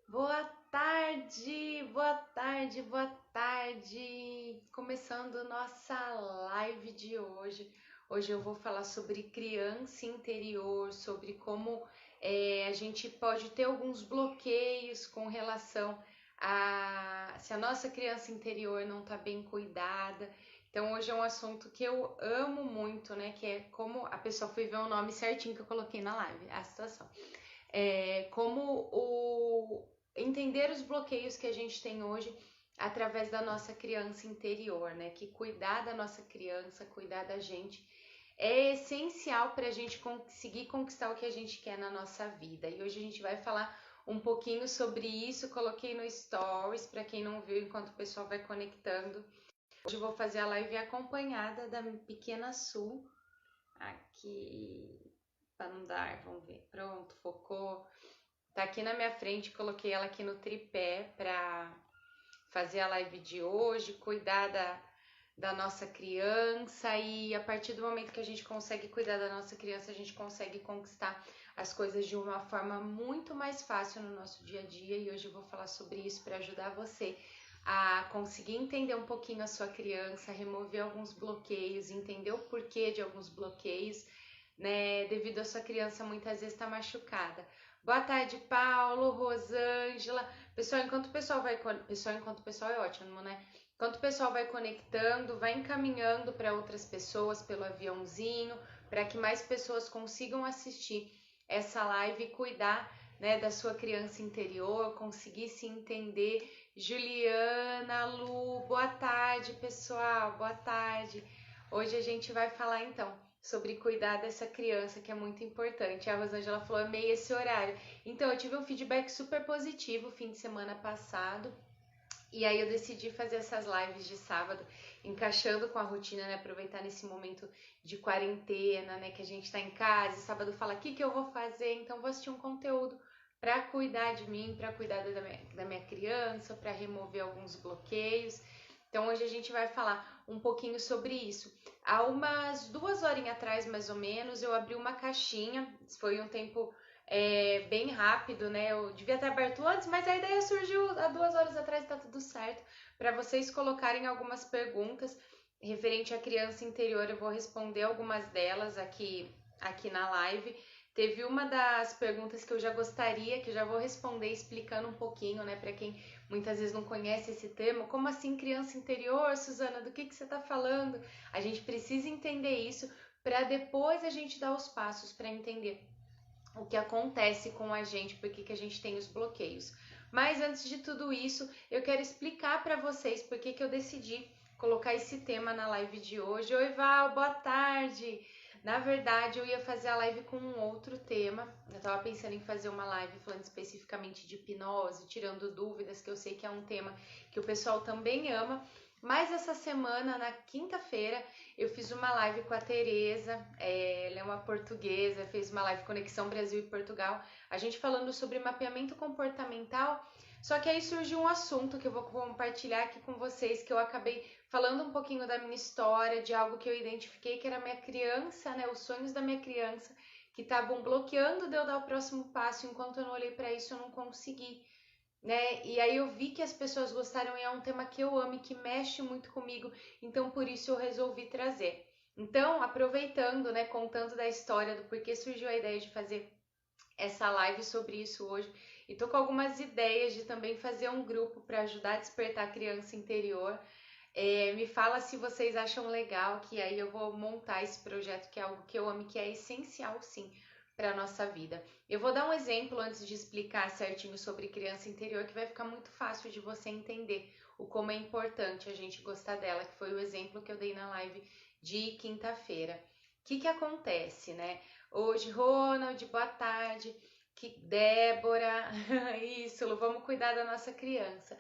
Boa tarde, boa tarde, boa tarde. Começando nossa live de hoje. Hoje eu vou falar sobre criança interior, sobre como a gente pode ter alguns bloqueios com relação a se a nossa criança interior não está bem cuidada. Então hoje é um assunto que eu amo muito, né? Que é como a pessoa foi ver o nome certinho que eu coloquei na live, a situação. Como entender os bloqueios que a gente tem hoje através da nossa criança interior, né? Que cuidar da nossa criança, cuidar da gente é essencial para a gente conseguir conquistar o que a gente quer na nossa vida. E hoje a gente vai falar um pouquinho sobre isso. Coloquei no Stories para quem não viu enquanto o pessoal vai conectando. Hoje eu vou fazer a live acompanhada da pequena Sul. Aqui, para não dar, vamos ver. Pronto, focou. Tá aqui na minha frente, coloquei ela aqui no tripé para fazer a live de hoje, cuidar da nossa criança e a partir do momento que a gente consegue cuidar da nossa criança, a gente consegue conquistar as coisas de uma forma muito mais fácil no nosso dia a dia e hoje eu vou falar sobre isso para ajudar você a conseguir entender um pouquinho a sua criança, remover alguns bloqueios, entender o porquê de alguns bloqueios, né, devido a sua criança muitas vezes estar machucada. Boa tarde, Paulo, Rosângela. Pessoal, enquanto o pessoal vai. Enquanto o pessoal é ótimo, né? Enquanto o pessoal vai conectando, vai encaminhando para outras pessoas pelo aviãozinho, para que mais pessoas consigam assistir essa live e cuidar, né, da sua criança interior, conseguir se entender. Juliana, Lu, boa tarde, pessoal, boa tarde. Hoje a gente vai falar então sobre cuidar dessa criança que é muito importante. A Rosângela falou, amei esse horário. Então, eu tive um feedback super positivo fim de semana passado. E aí eu decidi fazer essas lives de sábado, encaixando com a rotina, né? Aproveitar nesse momento de quarentena, né? Que a gente tá em casa, e sábado fala, o que que eu vou fazer? Então vou assistir um conteúdo para cuidar de mim, para cuidar da minha criança, para remover alguns bloqueios. Então hoje a gente vai falar um pouquinho sobre isso. Há umas 2 horinhas atrás, mais ou menos, eu abri uma caixinha, foi um tempo bem rápido, né? Eu devia ter aberto antes, mas a ideia surgiu há 2 horas atrás, tá tudo certo. Para vocês colocarem algumas perguntas referente à criança interior, eu vou responder algumas delas aqui na live. Teve uma das perguntas que eu já gostaria, que eu já vou responder explicando um pouquinho, né, para quem muitas vezes não conhece esse termo. Como assim criança interior, Suzana? Do que você está falando? A gente precisa entender isso para depois a gente dar os passos para entender o que acontece com a gente, por que a gente tem os bloqueios. Mas antes de tudo isso, eu quero explicar para vocês por que eu decidi colocar esse tema na live de hoje. Oi, Val, boa tarde! Na verdade, eu ia fazer a live com um outro tema. Eu estava pensando em fazer uma live falando especificamente de hipnose, tirando dúvidas, que eu sei que é um tema que o pessoal também ama. Mas essa semana, na quinta-feira, eu fiz uma live com a Tereza, ela é uma portuguesa, fez uma live Conexão Brasil e Portugal, a gente falando sobre mapeamento comportamental, só que aí surgiu um assunto que eu vou compartilhar aqui com vocês, que eu acabei falando um pouquinho da minha história, de algo que eu identifiquei que era a minha criança, né, os sonhos da minha criança, que estavam bloqueando de eu dar o próximo passo, enquanto eu não olhei para isso eu não consegui, né? E aí eu vi que as pessoas gostaram e é um tema que eu amo e que mexe muito comigo, então por isso eu resolvi trazer. Então, aproveitando, né, contando da história do porquê surgiu a ideia de fazer essa live sobre isso hoje, e tô com algumas ideias de também fazer um grupo para ajudar a despertar a criança interior. Me fala se vocês acham legal, que aí eu vou montar esse projeto, que é algo que eu amo e que é essencial, sim, para a nossa vida. Eu vou dar um exemplo antes de explicar certinho sobre criança interior, que vai ficar muito fácil de você entender o como é importante a gente gostar dela, que foi o exemplo que eu dei na live de quinta-feira. O que acontece, né? Hoje, Ronald, boa tarde. Débora, isso, Lu, vamos cuidar da nossa criança.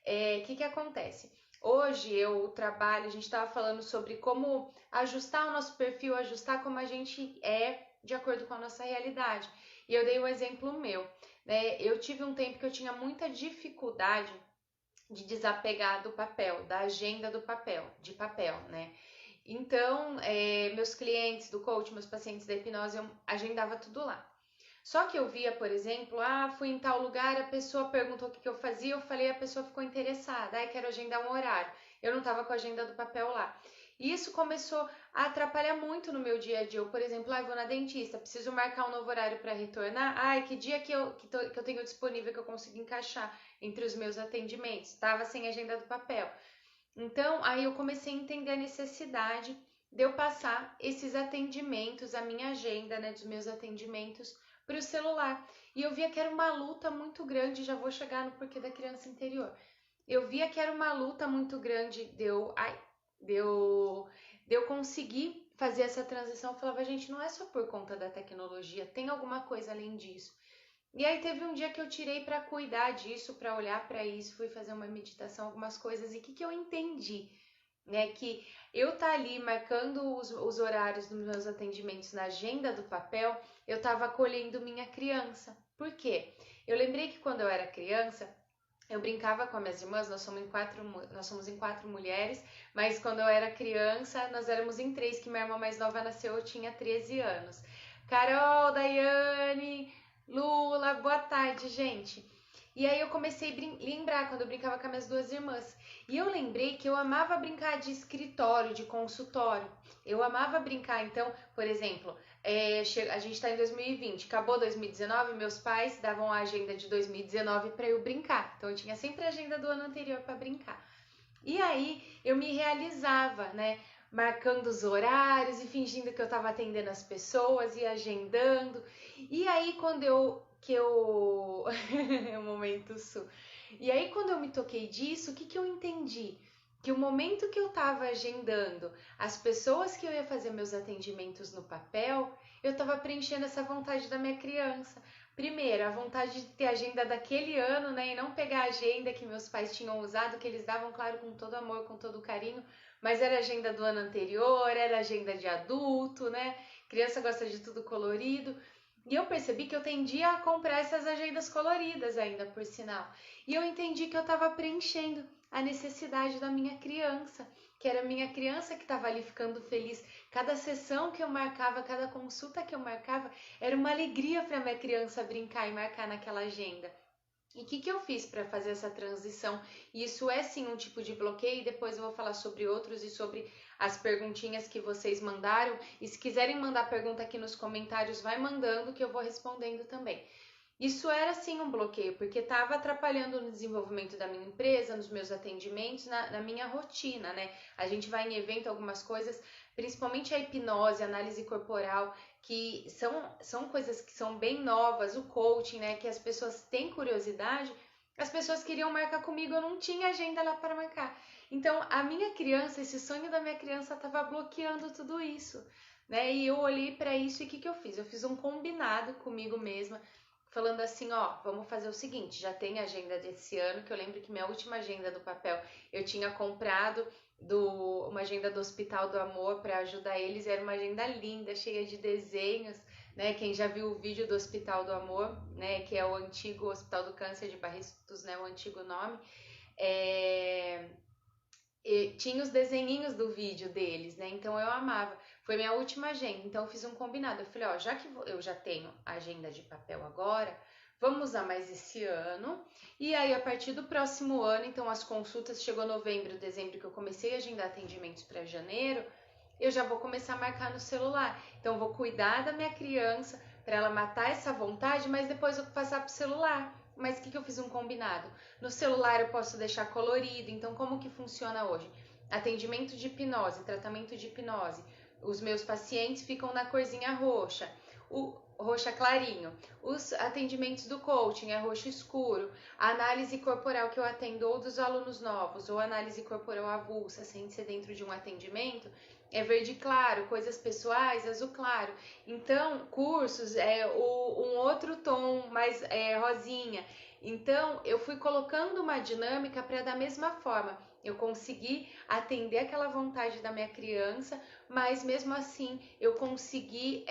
Que acontece? Hoje eu trabalho, a gente estava falando sobre como ajustar o nosso perfil, ajustar como a gente é de acordo com a nossa realidade. E eu dei um exemplo meu, né? Eu tive um tempo que eu tinha muita dificuldade de desapegar do papel, da agenda do papel, de papel, né? Então, meus clientes do coach, meus pacientes da hipnose, eu agendava tudo lá. Só que eu via, por exemplo, fui em tal lugar, a pessoa perguntou o que eu fazia, eu falei, a pessoa ficou interessada, quero agendar um horário. Eu não estava com a agenda do papel lá. E isso começou a atrapalhar muito no meu dia a dia. Eu, por exemplo, vou na dentista, preciso marcar um novo horário para retornar. Que dia que eu tenho disponível que eu consigo encaixar entre os meus atendimentos? Estava sem agenda do papel. Então, aí eu comecei a entender a necessidade de eu passar esses atendimentos, a minha agenda, né, dos meus atendimentos para o celular. E eu via que era uma luta muito grande, já vou chegar no porquê da criança interior. Eu via que era uma luta muito grande de eu conseguir fazer essa transição. Eu falava, gente, não é só por conta da tecnologia, tem alguma coisa além disso. E aí teve um dia que eu tirei para cuidar disso, para olhar para isso, fui fazer uma meditação, algumas coisas, e o que eu entendi? Né, que eu tá ali marcando os horários dos meus atendimentos na agenda do papel, eu estava acolhendo minha criança. Por quê? Eu lembrei que quando eu era criança, eu brincava com as minhas irmãs, nós somos em quatro mulheres, mas quando eu era criança, nós éramos em três, que minha irmã mais nova nasceu, eu tinha 13 anos. Carol, Daiane, Lula, boa tarde, gente. E aí eu comecei a lembrar quando eu brincava com as minhas duas irmãs. E eu lembrei que eu amava brincar de escritório, de consultório. Eu amava brincar, então, por exemplo, a gente está em 2020, acabou 2019, meus pais davam a agenda de 2019 para eu brincar. Então eu tinha sempre a agenda do ano anterior para brincar. E aí eu me realizava, né? Marcando os horários e fingindo que eu estava atendendo as pessoas e agendando. E aí quando é um momento su. E aí quando eu me toquei disso, o que eu entendi? Que o momento que eu estava agendando as pessoas que eu ia fazer meus atendimentos no papel, eu estava preenchendo essa vontade da minha criança. Primeiro, a vontade de ter a agenda daquele ano, né? E não pegar a agenda que meus pais tinham usado, que eles davam, claro, com todo amor, com todo carinho, mas era a agenda do ano anterior, era a agenda de adulto, né? Criança gosta de tudo colorido. E eu percebi que eu tendia a comprar essas agendas coloridas ainda, por sinal. E eu entendi que eu estava preenchendo a necessidade da minha criança, que era a minha criança que estava ali ficando feliz. Cada sessão que eu marcava, cada consulta que eu marcava, era uma alegria para minha criança brincar e marcar naquela agenda. E o que eu fiz para fazer essa transição? Isso é sim um tipo de bloqueio, e depois eu vou falar sobre outros e sobre as perguntinhas que vocês mandaram. E se quiserem mandar pergunta aqui nos comentários, vai mandando que eu vou respondendo também. Isso era sim um bloqueio, porque estava atrapalhando no desenvolvimento da minha empresa, nos meus atendimentos, na minha rotina, né? A gente vai em evento, algumas coisas, principalmente a hipnose, a análise corporal, que são coisas que são bem novas, o coaching, né? Que as pessoas têm curiosidade, as pessoas queriam marcar comigo, eu não tinha agenda lá para marcar. Então, a minha criança, esse sonho da minha criança estava bloqueando tudo isso, né? E eu olhei para isso e o que eu fiz? Eu fiz um combinado comigo mesma, falando assim, vamos fazer o seguinte, já tem agenda desse ano, que eu lembro que minha última agenda do papel eu tinha comprado uma agenda do Hospital do Amor para ajudar eles, era uma agenda linda, cheia de desenhos, né? Quem já viu o vídeo do Hospital do Amor, né, que é o antigo Hospital do Câncer de Barretos, né, o antigo nome, tinha os desenhinhos do vídeo deles, né? Então eu amava. Foi minha última agenda, então eu fiz um combinado. Eu falei, já que eu já tenho a agenda de papel agora, vamos usar mais esse ano. E aí, a partir do próximo ano, então as consultas, chegou novembro, dezembro, que eu comecei a agendar atendimentos para janeiro, eu já vou começar a marcar no celular. Então eu vou cuidar da minha criança para ela matar essa vontade, mas depois eu vou passar pro celular. Mas o que eu fiz um combinado? No celular eu posso deixar colorido, então como que funciona hoje? Atendimento de hipnose, tratamento de hipnose. Os meus pacientes ficam na corzinha roxa, roxa clarinho. Os atendimentos do coaching é roxo escuro. A análise corporal que eu atendo ou dos alunos novos, ou análise corporal avulsa, sem ser dentro de um atendimento, é verde claro, coisas pessoais, azul claro. Então, cursos é um outro tom mais rosinha. Então, eu fui colocando uma dinâmica para da mesma forma eu consegui atender aquela vontade da minha criança, mas mesmo assim eu consegui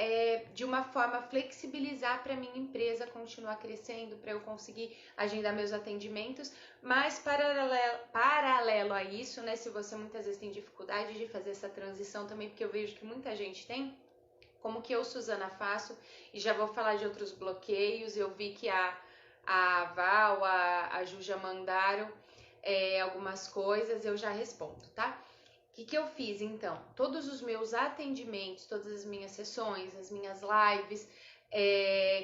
de uma forma flexibilizar para minha empresa continuar crescendo, para eu conseguir agendar meus atendimentos, mas paralelo a isso, né, se você muitas vezes tem dificuldade de fazer essa transição também, porque eu vejo que muita gente tem, como que eu, Suzana, faço, e já vou falar de outros bloqueios. Eu vi que a Val, a Ju já mandaram algumas coisas, eu já respondo, tá? O que eu fiz então? Todos os meus atendimentos, todas as minhas sessões, as minhas lives,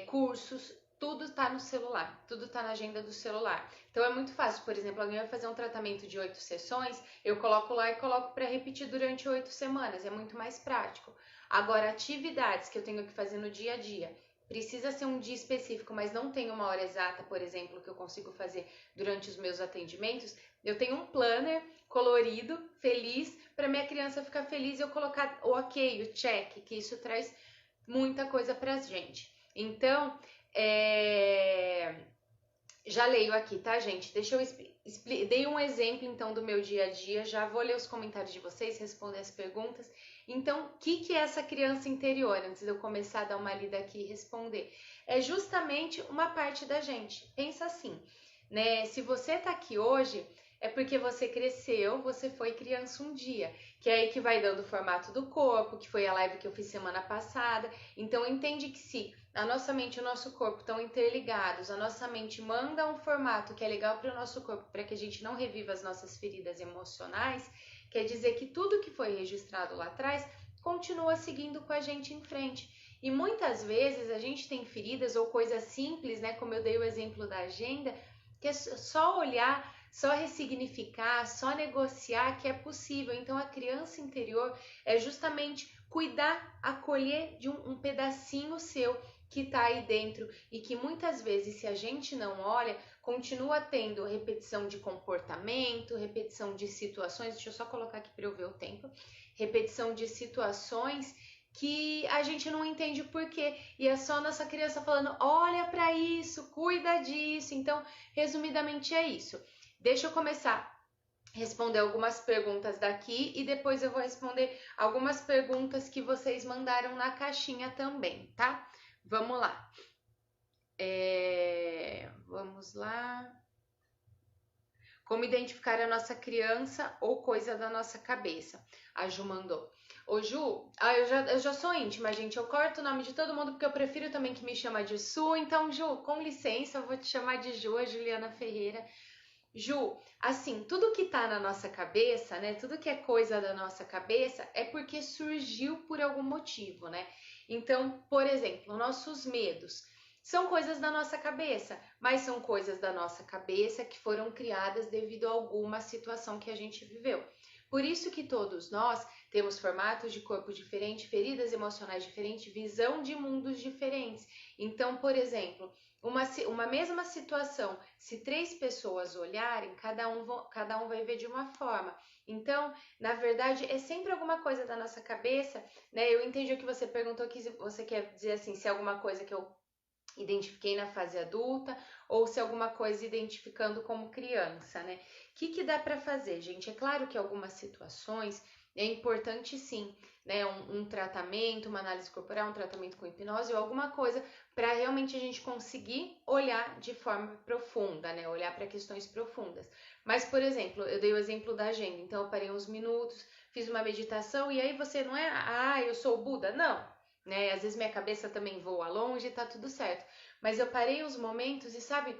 cursos, tudo tá no celular, tudo tá na agenda do celular. Então é muito fácil, por exemplo, alguém vai fazer um tratamento de 8 sessões, eu coloco lá e coloco para repetir durante 8 semanas, é muito mais prático. Agora, atividades que eu tenho que fazer no dia a dia, precisa ser um dia específico, mas não tem uma hora exata, por exemplo, que eu consigo fazer durante os meus atendimentos, eu tenho um planner colorido, feliz, para minha criança ficar feliz e eu colocar o ok, o check, que isso traz muita coisa pra gente. Então, já leio aqui, tá, gente? Deixa eu dei um exemplo, então, do meu dia a dia. Já vou ler os comentários de vocês, responder as perguntas. Então, o que é essa criança interior? Antes de eu começar a dar uma lida aqui e responder. É justamente uma parte da gente. Pensa assim, né? Se você tá aqui hoje, é porque você cresceu, você foi criança um dia. Que é aí que vai dando o formato do corpo, que foi a live que eu fiz semana passada. Então, entende que se a nossa mente e o nosso corpo estão interligados, a nossa mente manda um formato que é legal para o nosso corpo, para que a gente não reviva as nossas feridas emocionais, quer dizer que tudo que foi registrado lá atrás continua seguindo com a gente em frente. E muitas vezes a gente tem feridas ou coisas simples, né, como eu dei o exemplo da agenda, que é só olhar, só ressignificar, só negociar que é possível. Então a criança interior é justamente cuidar, acolher de um pedacinho seu que está aí dentro e que muitas vezes, se a gente não olha, continua tendo repetição de comportamento, repetição de situações. Deixa eu só colocar aqui para eu ver o tempo. Repetição de situações que a gente não entende o porquê. E é só nossa criança falando, olha para isso, cuida disso. Então, resumidamente é isso. Deixa eu começar a responder algumas perguntas daqui e depois eu vou responder algumas perguntas que vocês mandaram na caixinha também, tá? Vamos lá. Vamos lá. Como identificar a nossa criança ou coisa da nossa cabeça? A Ju mandou. Ô Ju, eu já sou íntima, gente. Eu corto o nome de todo mundo porque eu prefiro também que me chama de Su. Então, Ju, com licença, eu vou te chamar de Ju, a Juliana Ferreira. Ju, assim, tudo que tá na nossa cabeça, né? Tudo que é coisa da nossa cabeça é porque surgiu por algum motivo, né? Então, por exemplo, nossos medos são coisas da nossa cabeça, mas são coisas da nossa cabeça que foram criadas devido a alguma situação que a gente viveu. Por isso que todos nós temos formatos de corpo diferentes, feridas emocionais diferentes, visão de mundos diferentes. Então, por exemplo, uma mesma situação, se 3 pessoas olharem, cada um vai ver de uma forma. Então, na verdade, é sempre alguma coisa da nossa cabeça, né? Eu entendi o que você perguntou, que você quer dizer assim, se é alguma coisa que eu identifiquei na fase adulta ou se é alguma coisa identificando como criança, né? O que dá para fazer, gente? É claro que algumas situações é importante sim, né? Um tratamento, uma análise corporal, um tratamento com hipnose ou alguma coisa para realmente a gente conseguir olhar de forma profunda, né? Olhar para questões profundas. Mas, por exemplo, eu dei o exemplo da agenda, então eu parei uns minutos, fiz uma meditação e aí você não é, eu sou o Buda, não. Né? Às vezes minha cabeça também voa longe e tá tudo certo. Mas eu parei uns momentos e sabe,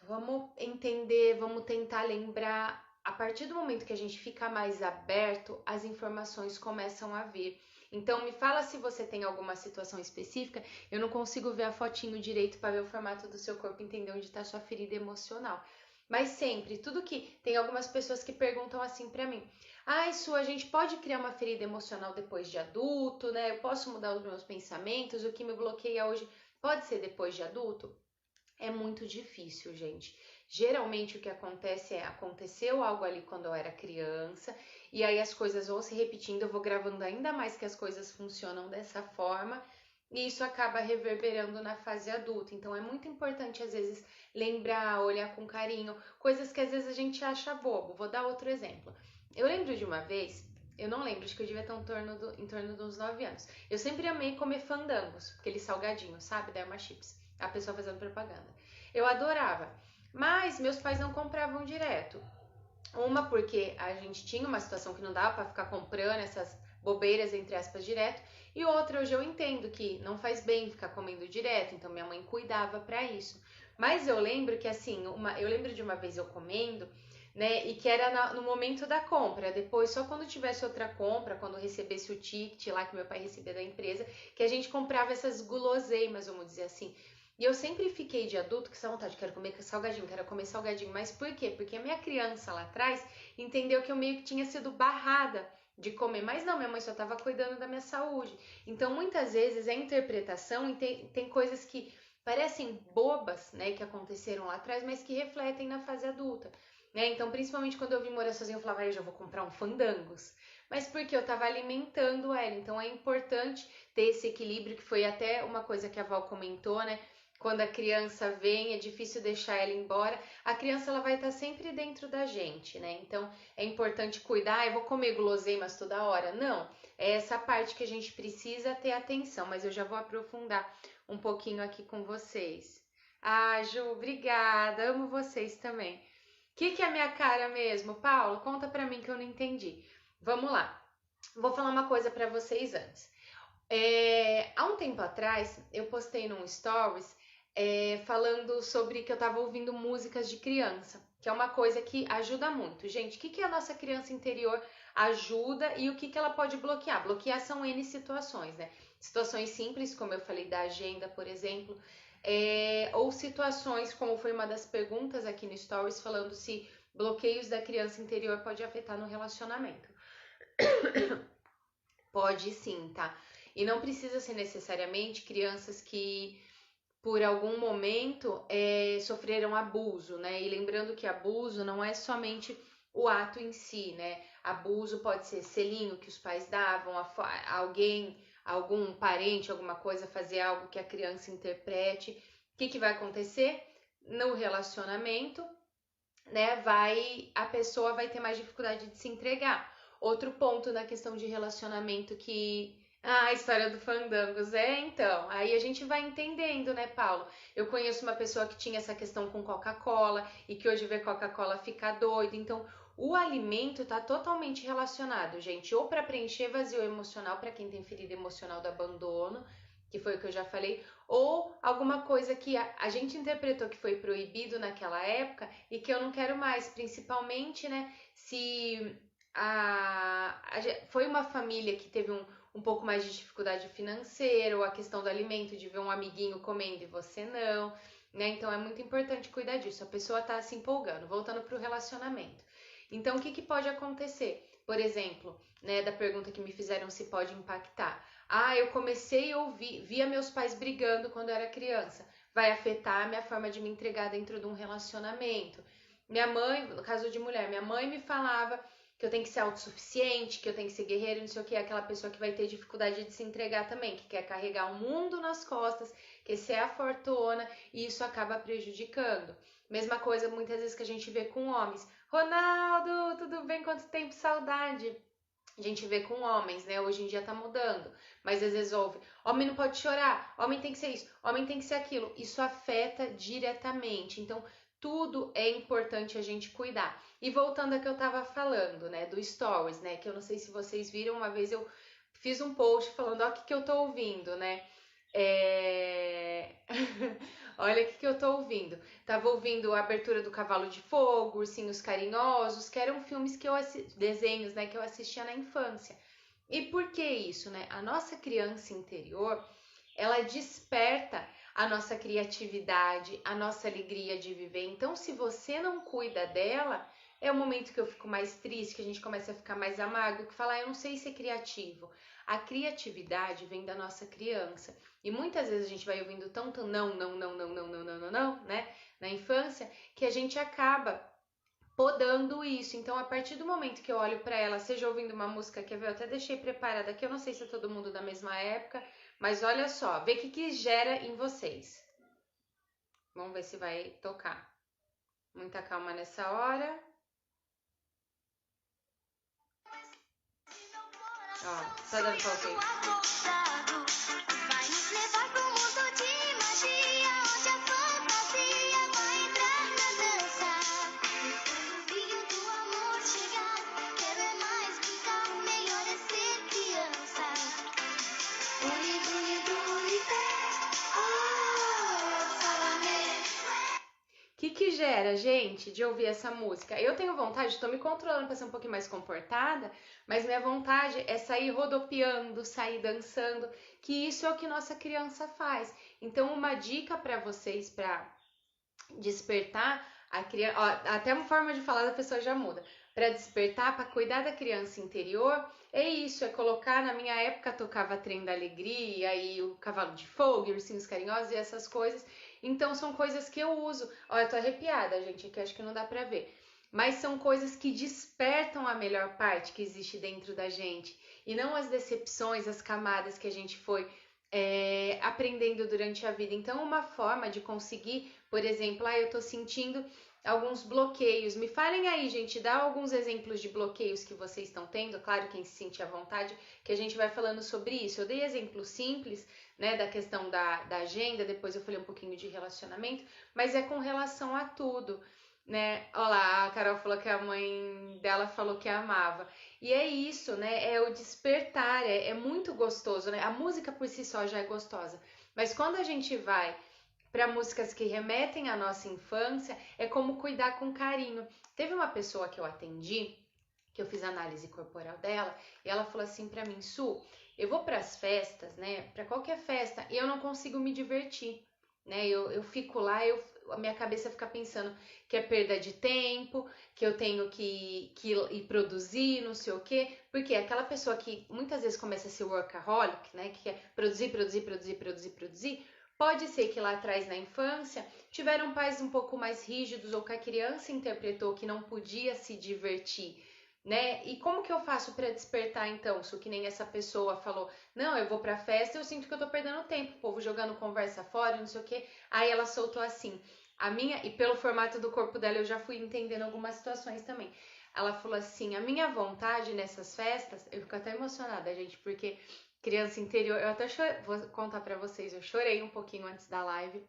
vamos entender, vamos tentar lembrar. A partir do momento que a gente fica mais aberto, as informações começam a vir. Então me fala se você tem alguma situação específica. Eu não consigo ver a fotinho direito para ver o formato do seu corpo, entender onde está sua ferida emocional. Mas sempre, tudo que tem algumas pessoas que perguntam assim para mim: Su, a gente pode criar uma ferida emocional depois de adulto, né? Eu posso mudar os meus pensamentos? O que me bloqueia hoje pode ser depois de adulto? É muito difícil, gente. Geralmente o que acontece aconteceu algo ali quando eu era criança, e aí as coisas vão se repetindo, eu vou gravando ainda mais que as coisas funcionam dessa forma, e isso acaba reverberando na fase adulta. Então é muito importante, às vezes, lembrar, olhar com carinho, coisas que às vezes a gente acha bobo. Vou dar outro exemplo. Eu lembro de uma vez, eu não lembro, acho que eu devia estar em torno dos 9 anos. Eu sempre amei comer fandangos, aqueles salgadinhos, sabe, da Erma Chips. A pessoa fazendo propaganda. Eu adorava, mas meus pais não compravam direto. Uma porque a gente tinha uma situação que não dava para ficar comprando essas bobeiras, entre aspas, direto. E outra, hoje eu entendo que não faz bem ficar comendo direto, então minha mãe cuidava para isso. Mas eu lembro que assim, eu lembro de uma vez eu comendo, né, e que era no momento da compra. Depois, só quando tivesse outra compra, quando recebesse o ticket lá que meu pai recebia da empresa, que a gente comprava essas guloseimas, vamos dizer assim. E eu sempre fiquei de adulto com essa vontade, quero comer salgadinho, quero comer salgadinho. Mas por quê? Porque a minha criança lá atrás entendeu que eu meio que tinha sido barrada de comer. Mas não, minha mãe só estava cuidando da minha saúde. Então, muitas vezes, é interpretação e tem coisas que parecem bobas, né, que aconteceram lá atrás, mas que refletem na fase adulta. Né? Então, principalmente quando eu vim morar sozinha, eu falava, eu já vou comprar um Fandangos. Mas porque eu estava alimentando ela. Então, é importante ter esse equilíbrio, que foi até uma coisa que a Val comentou, né? Quando a criança vem, é difícil deixar ela embora. A criança ela vai estar sempre dentro da gente, né? Então é importante cuidar. Eu vou comer guloseimas toda hora? Não. É essa parte que a gente precisa ter atenção, mas eu já vou aprofundar um pouquinho aqui com vocês. Ah, Ju, obrigada. Amo vocês também. O que é a minha cara mesmo? Paulo, conta pra mim que eu não entendi. Vamos lá. Vou falar uma coisa pra vocês antes. Há um tempo atrás, eu postei num stories falando sobre que eu tava ouvindo músicas de criança, que é uma coisa que ajuda muito. Gente, o que a nossa criança interior ajuda e o que ela pode bloquear? Bloquear são N situações, né? Situações simples, como eu falei da agenda, por exemplo, ou situações, como foi uma das perguntas aqui no stories, falando se bloqueios da criança interior pode afetar no relacionamento. Pode sim, tá? E não precisa ser necessariamente crianças que por algum momento sofreram abuso, né? E lembrando que abuso não é somente o ato em si, né? Abuso pode ser selinho que os pais davam, alguém, algum parente, alguma coisa, fazer algo que a criança interprete. O que vai acontecer? No relacionamento, né? A pessoa vai ter mais dificuldade de se entregar. Outro ponto na questão de relacionamento que a história do Fandangos então. Aí a gente vai entendendo, né, Paulo? Eu conheço uma pessoa que tinha essa questão com Coca-Cola e que hoje vê Coca-Cola fica doido. Então, o alimento tá totalmente relacionado, gente, ou para preencher vazio emocional para quem tem ferida emocional do abandono, que foi o que eu já falei, ou alguma coisa que a gente interpretou que foi proibido naquela época e que eu não quero mais, principalmente, né, se foi uma família que teve um pouco mais de dificuldade financeira, ou a questão do alimento, de ver um amiguinho comendo e você não, né? Então é muito importante cuidar disso. A pessoa tá se empolgando, voltando para o relacionamento. Então, o que pode acontecer? Por exemplo, né, da pergunta que me fizeram se pode impactar. Ah, eu comecei a via meus pais brigando quando eu era criança. Vai afetar a minha forma de me entregar dentro de um relacionamento. Minha mãe, no caso de mulher, minha mãe me falava que eu tenho que ser autossuficiente, que eu tenho que ser guerreira, não sei o que, aquela pessoa que vai ter dificuldade de se entregar também, que quer carregar o mundo nas costas, quer ser a fortuna, e isso acaba prejudicando. Mesma coisa muitas vezes que a gente vê com homens. Ronaldo, tudo bem? Quanto tempo? Saudade. A gente vê com homens, né? Hoje em dia tá mudando, mas às vezes ouve, homem não pode chorar, homem tem que ser isso, homem tem que ser aquilo. Isso afeta diretamente. Então, tudo é importante a gente cuidar. E voltando a que eu tava falando, né, do stories, né, que eu não sei se vocês viram, uma vez eu fiz um post falando, ó, o que eu tô ouvindo, né, olha o que eu tô ouvindo. Tava ouvindo a abertura do Cavalo de Fogo, Ursinhos Carinhosos, que eram filmes que desenhos, né, que eu assistia na infância. E por que isso, né? A nossa criança interior, ela desperta a nossa criatividade, a nossa alegria de viver. Então, se você não cuida dela, é o momento que eu fico mais triste, que a gente começa a ficar mais amargo, que fala, eu não sei ser criativo. A criatividade vem da nossa criança. E muitas vezes a gente vai ouvindo tanto não, né, na infância, que a gente acaba podando isso. Então, a partir do momento que eu olho para ela, seja ouvindo uma música que eu até deixei preparada aqui, eu não sei se é todo mundo da mesma época, mas olha só, vê o que gera em vocês. Vamos ver se vai tocar. Muita calma nessa hora. Ó, tá dando pra ouvir? que gera, gente, de ouvir essa música? Eu tenho vontade, estou me controlando para ser um pouquinho mais comportada, mas minha vontade é sair rodopiando, sair dançando, que isso é o que nossa criança faz. Então, uma dica para vocês para despertar a criança, até uma forma de falar da pessoa já muda. Para despertar, para cuidar da criança interior, é isso, é colocar, na minha época tocava Trem da Alegria e o Cavalo de Fogo, e Ursinhos Carinhosos e essas coisas. Então são coisas que eu uso. Olha, eu tô arrepiada, gente, aqui acho que não dá pra ver. Mas são coisas que despertam a melhor parte que existe dentro da gente. E não as decepções, as camadas que a gente foi aprendendo durante a vida. Então, uma forma de conseguir, por exemplo, eu tô sentindo alguns bloqueios. Me falem aí, gente, dá alguns exemplos de bloqueios que vocês estão tendo. Claro, quem se sentir à vontade, que a gente vai falando sobre isso. Eu dei exemplos simples, né, da questão da agenda, depois eu falei um pouquinho de relacionamento, mas é com relação a tudo, né? Olha lá, a Carol falou que a mãe dela falou que amava. E é isso, né? É o despertar, é muito gostoso, né? A música por si só já é gostosa, mas quando a gente vai para músicas que remetem à nossa infância, é como cuidar com carinho. Teve uma pessoa que eu atendi, que eu fiz análise corporal dela, e ela falou assim para mim, Su, eu vou para as festas, né, para qualquer festa, e eu não consigo me divertir, né, eu fico lá, a minha cabeça fica pensando que é perda de tempo, que eu tenho que ir produzir, não sei o quê, porque aquela pessoa que muitas vezes começa a ser workaholic, né, que quer produzir, pode ser que lá atrás na infância tiveram pais um pouco mais rígidos ou que a criança interpretou que não podia se divertir, né? E como que eu faço para despertar então? Se que nem essa pessoa falou, não, eu vou pra festa, eu sinto que eu tô perdendo tempo, o povo jogando conversa fora, não sei o quê. Aí ela soltou assim, e pelo formato do corpo dela eu já fui entendendo algumas situações também. Ela falou assim, a minha vontade nessas festas, eu fico até emocionada, gente, porque criança interior, eu até vou contar pra vocês, eu chorei um pouquinho antes da live,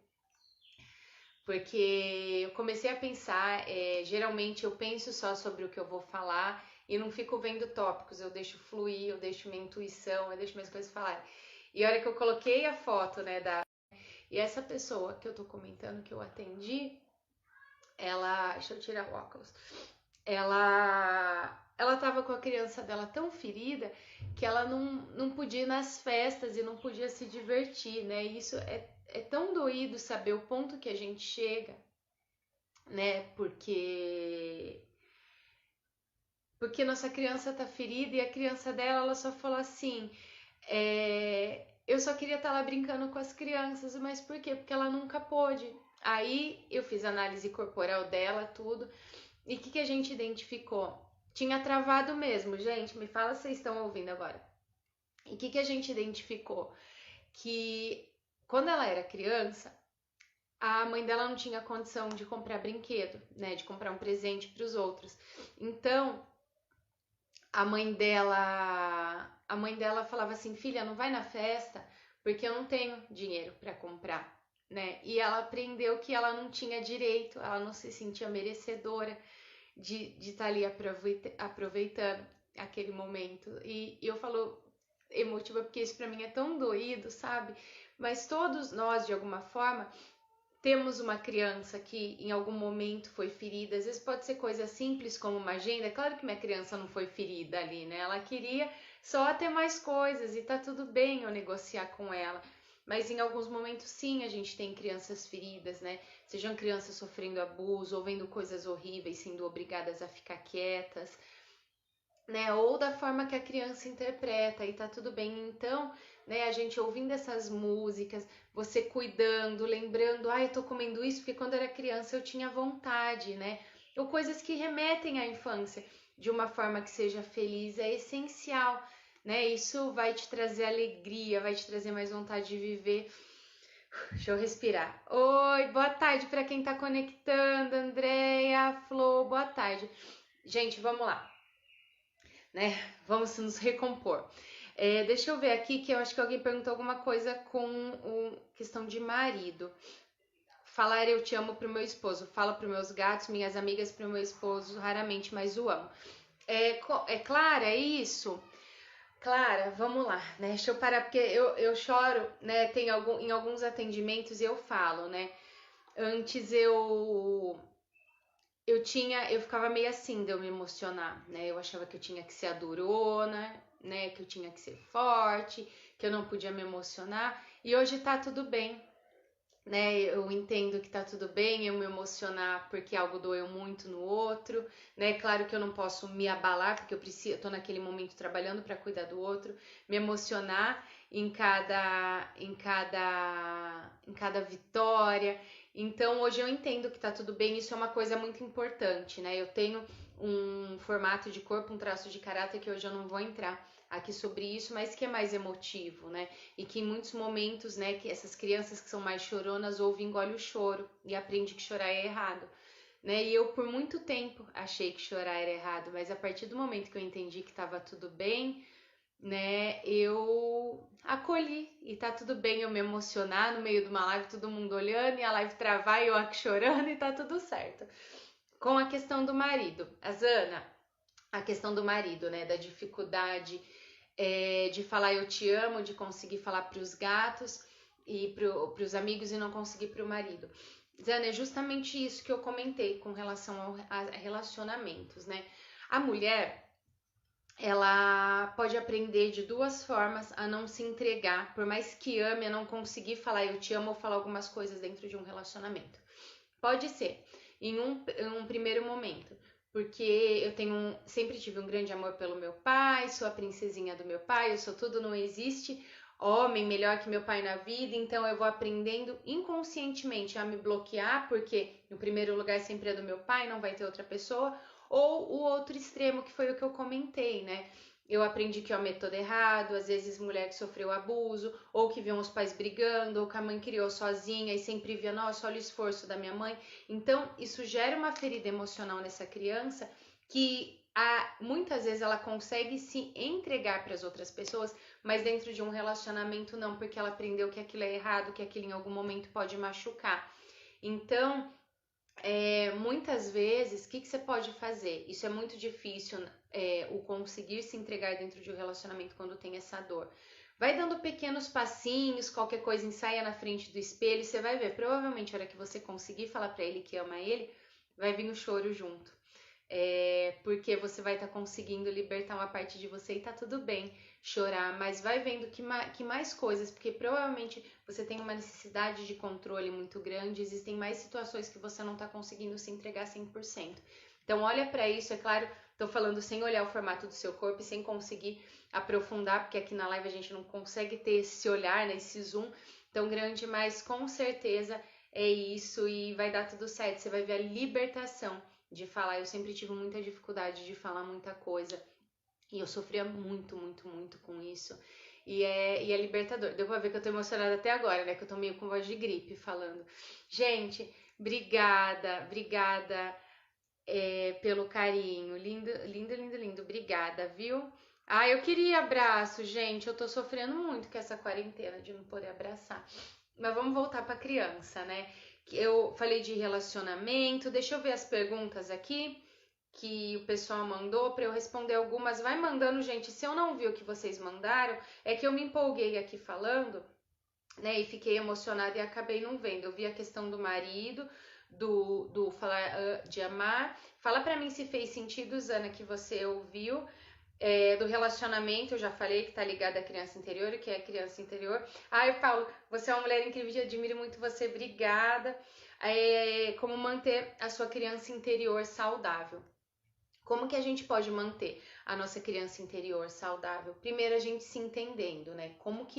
porque eu comecei a pensar, geralmente eu penso só sobre o que eu vou falar e não fico vendo tópicos, eu deixo fluir, eu deixo minha intuição, eu deixo minhas coisas falarem. E a hora que eu coloquei a foto, né, e essa pessoa que eu tô comentando que eu atendi, deixa eu tirar o óculos, ela tava com a criança dela tão ferida que ela não podia ir nas festas e não podia se divertir, né? E isso é tão doído saber o ponto que a gente chega, né? Porque nossa criança tá ferida e a criança dela, ela só falou assim, eu só queria estar lá brincando com as crianças, mas por quê? Porque ela nunca pôde. Aí eu fiz análise corporal dela, tudo, e o que a gente identificou? Tinha travado mesmo, gente, me fala se vocês estão ouvindo agora. E o que a gente identificou? Que quando ela era criança, a mãe dela não tinha condição de comprar brinquedo, né, de comprar um presente para os outros. Então, a mãe dela falava assim, filha, não vai na festa, porque eu não tenho dinheiro para comprar, né? E ela aprendeu que ela não tinha direito, ela não se sentia merecedora de estar ali aproveitando aquele momento. E eu falo emotiva porque isso para mim é tão doído, sabe? Mas todos nós, de alguma forma, temos uma criança que em algum momento foi ferida. Às vezes pode ser coisa simples como uma agenda. Claro que minha criança não foi ferida ali, né? Ela queria só ter mais coisas e tá tudo bem eu negociar com ela. Mas em alguns momentos sim, a gente tem crianças feridas, né? Sejam crianças sofrendo abuso, ou vendo coisas horríveis, sendo obrigadas a ficar quietas, né? Ou da forma que a criança interpreta e tá tudo bem. Então, né, a gente ouvindo essas músicas, você cuidando, lembrando, eu tô comendo isso porque quando eu era criança eu tinha vontade, né? Ou coisas que remetem à infância de uma forma que seja feliz, é essencial, né? Isso vai te trazer alegria, vai te trazer mais vontade de viver. Deixa eu respirar. Oi, boa tarde para quem tá conectando, Andréia, Flor, boa tarde. Gente, vamos lá, né? Vamos nos recompor. Deixa eu ver aqui que eu acho que alguém perguntou alguma coisa com questão de marido. Falar eu te amo pro meu esposo. Falo pros meus gatos, minhas amigas, pro meu esposo, raramente, mas o amo. Clara, é isso? Clara, vamos lá, né? Deixa eu parar, porque eu choro, né? Em alguns atendimentos eu falo, né? Antes eu ficava meio assim de eu me emocionar, né? Eu achava que eu tinha que ser a durona, né? Que eu tinha que ser forte, que eu não podia me emocionar. E hoje tá tudo bem, né? Eu entendo que tá tudo bem eu me emocionar porque algo doeu muito no outro, né? Claro que eu não posso me abalar porque eu tô naquele momento trabalhando para cuidar do outro, me emocionar em cada vitória. Então, hoje eu entendo que tá tudo bem, isso é uma coisa muito importante, né? Eu tenho um formato de corpo, um traço de caráter que hoje eu não vou entrar aqui sobre isso, mas que é mais emotivo, né? E que em muitos momentos, né, que essas crianças que são mais choronas ouvem, engole o choro e aprende que chorar é errado, né? E eu por muito tempo achei que chorar era errado, mas a partir do momento que eu entendi que estava tudo bem, né, eu acolhi e tá tudo bem eu me emocionar no meio de uma live, todo mundo olhando e a live travar e eu aqui chorando e tá tudo certo. Com a questão do marido, a Zana, a questão do marido, né, da dificuldade de falar eu te amo, de conseguir falar para os gatos e para os amigos e não conseguir para o marido. Zana, é justamente isso que eu comentei com relação a relacionamentos, né? A mulher, ela pode aprender de duas formas a não se entregar, por mais que ame, a não conseguir falar eu te amo ou falar algumas coisas dentro de um relacionamento. Pode ser em um primeiro momento, porque sempre tive um grande amor pelo meu pai, sou a princesinha do meu pai, eu sou tudo, não existe homem melhor que meu pai na vida, então eu vou aprendendo inconscientemente a me bloquear, porque no primeiro lugar sempre é do meu pai, não vai ter outra pessoa, ou o outro extremo que foi o que eu comentei, né? Eu aprendi que eu amei todo errado, às vezes mulher que sofreu abuso, ou que viam os pais brigando, ou que a mãe criou sozinha e sempre via, nossa, olha o esforço da minha mãe. Então, isso gera uma ferida emocional nessa criança que muitas vezes ela consegue se entregar para as outras pessoas, mas dentro de um relacionamento não, porque ela aprendeu que aquilo é errado, que aquilo em algum momento pode machucar. Então, muitas vezes, o que você pode fazer? Isso é muito difícil, o conseguir se entregar dentro de um relacionamento quando tem essa dor. Vai dando pequenos passinhos, qualquer coisa ensaia na frente do espelho e você vai ver. Provavelmente, a hora que você conseguir falar para ele que ama ele, vai vir o choro junto. Porque você vai estar conseguindo libertar uma parte de você e tá tudo bem chorar, mas vai vendo que mais coisas, porque provavelmente você tem uma necessidade de controle muito grande, existem mais situações que você não tá conseguindo se entregar 100%. Então olha para isso, é claro, tô falando sem olhar o formato do seu corpo e sem conseguir aprofundar, porque aqui na live a gente não consegue ter esse olhar, né, esse zoom tão grande, mas com certeza é isso e vai dar tudo certo, você vai ver a libertação de falar. Eu sempre tive muita dificuldade de falar muita coisa e eu sofria muito, muito, muito com isso. E é libertador. Deu pra ver que eu tô emocionada até agora, né? Que eu tô meio com voz de gripe falando. Gente, obrigada, obrigada pelo carinho. Lindo, lindo, lindo, lindo. Obrigada, viu? Ah, eu queria abraço, gente. Eu tô sofrendo muito com essa quarentena de não poder abraçar. Mas vamos voltar pra criança, né? Eu falei de relacionamento. Deixa eu ver as perguntas aqui que o pessoal mandou para eu responder algumas. Vai mandando, gente. Se eu não vi o que vocês mandaram, é que eu me empolguei aqui falando, né? E fiquei emocionada e acabei não vendo. Eu vi a questão do marido, do falar de amar. Fala para mim se fez sentido, Zana, que você ouviu. Do relacionamento, eu já falei que tá ligada à criança interior, que é a criança interior. Ai, Paulo, você é uma mulher incrível, admiro muito você, obrigada. Como manter a sua criança interior saudável? Como que a gente pode manter a nossa criança interior saudável? Primeiro a gente se entendendo, né?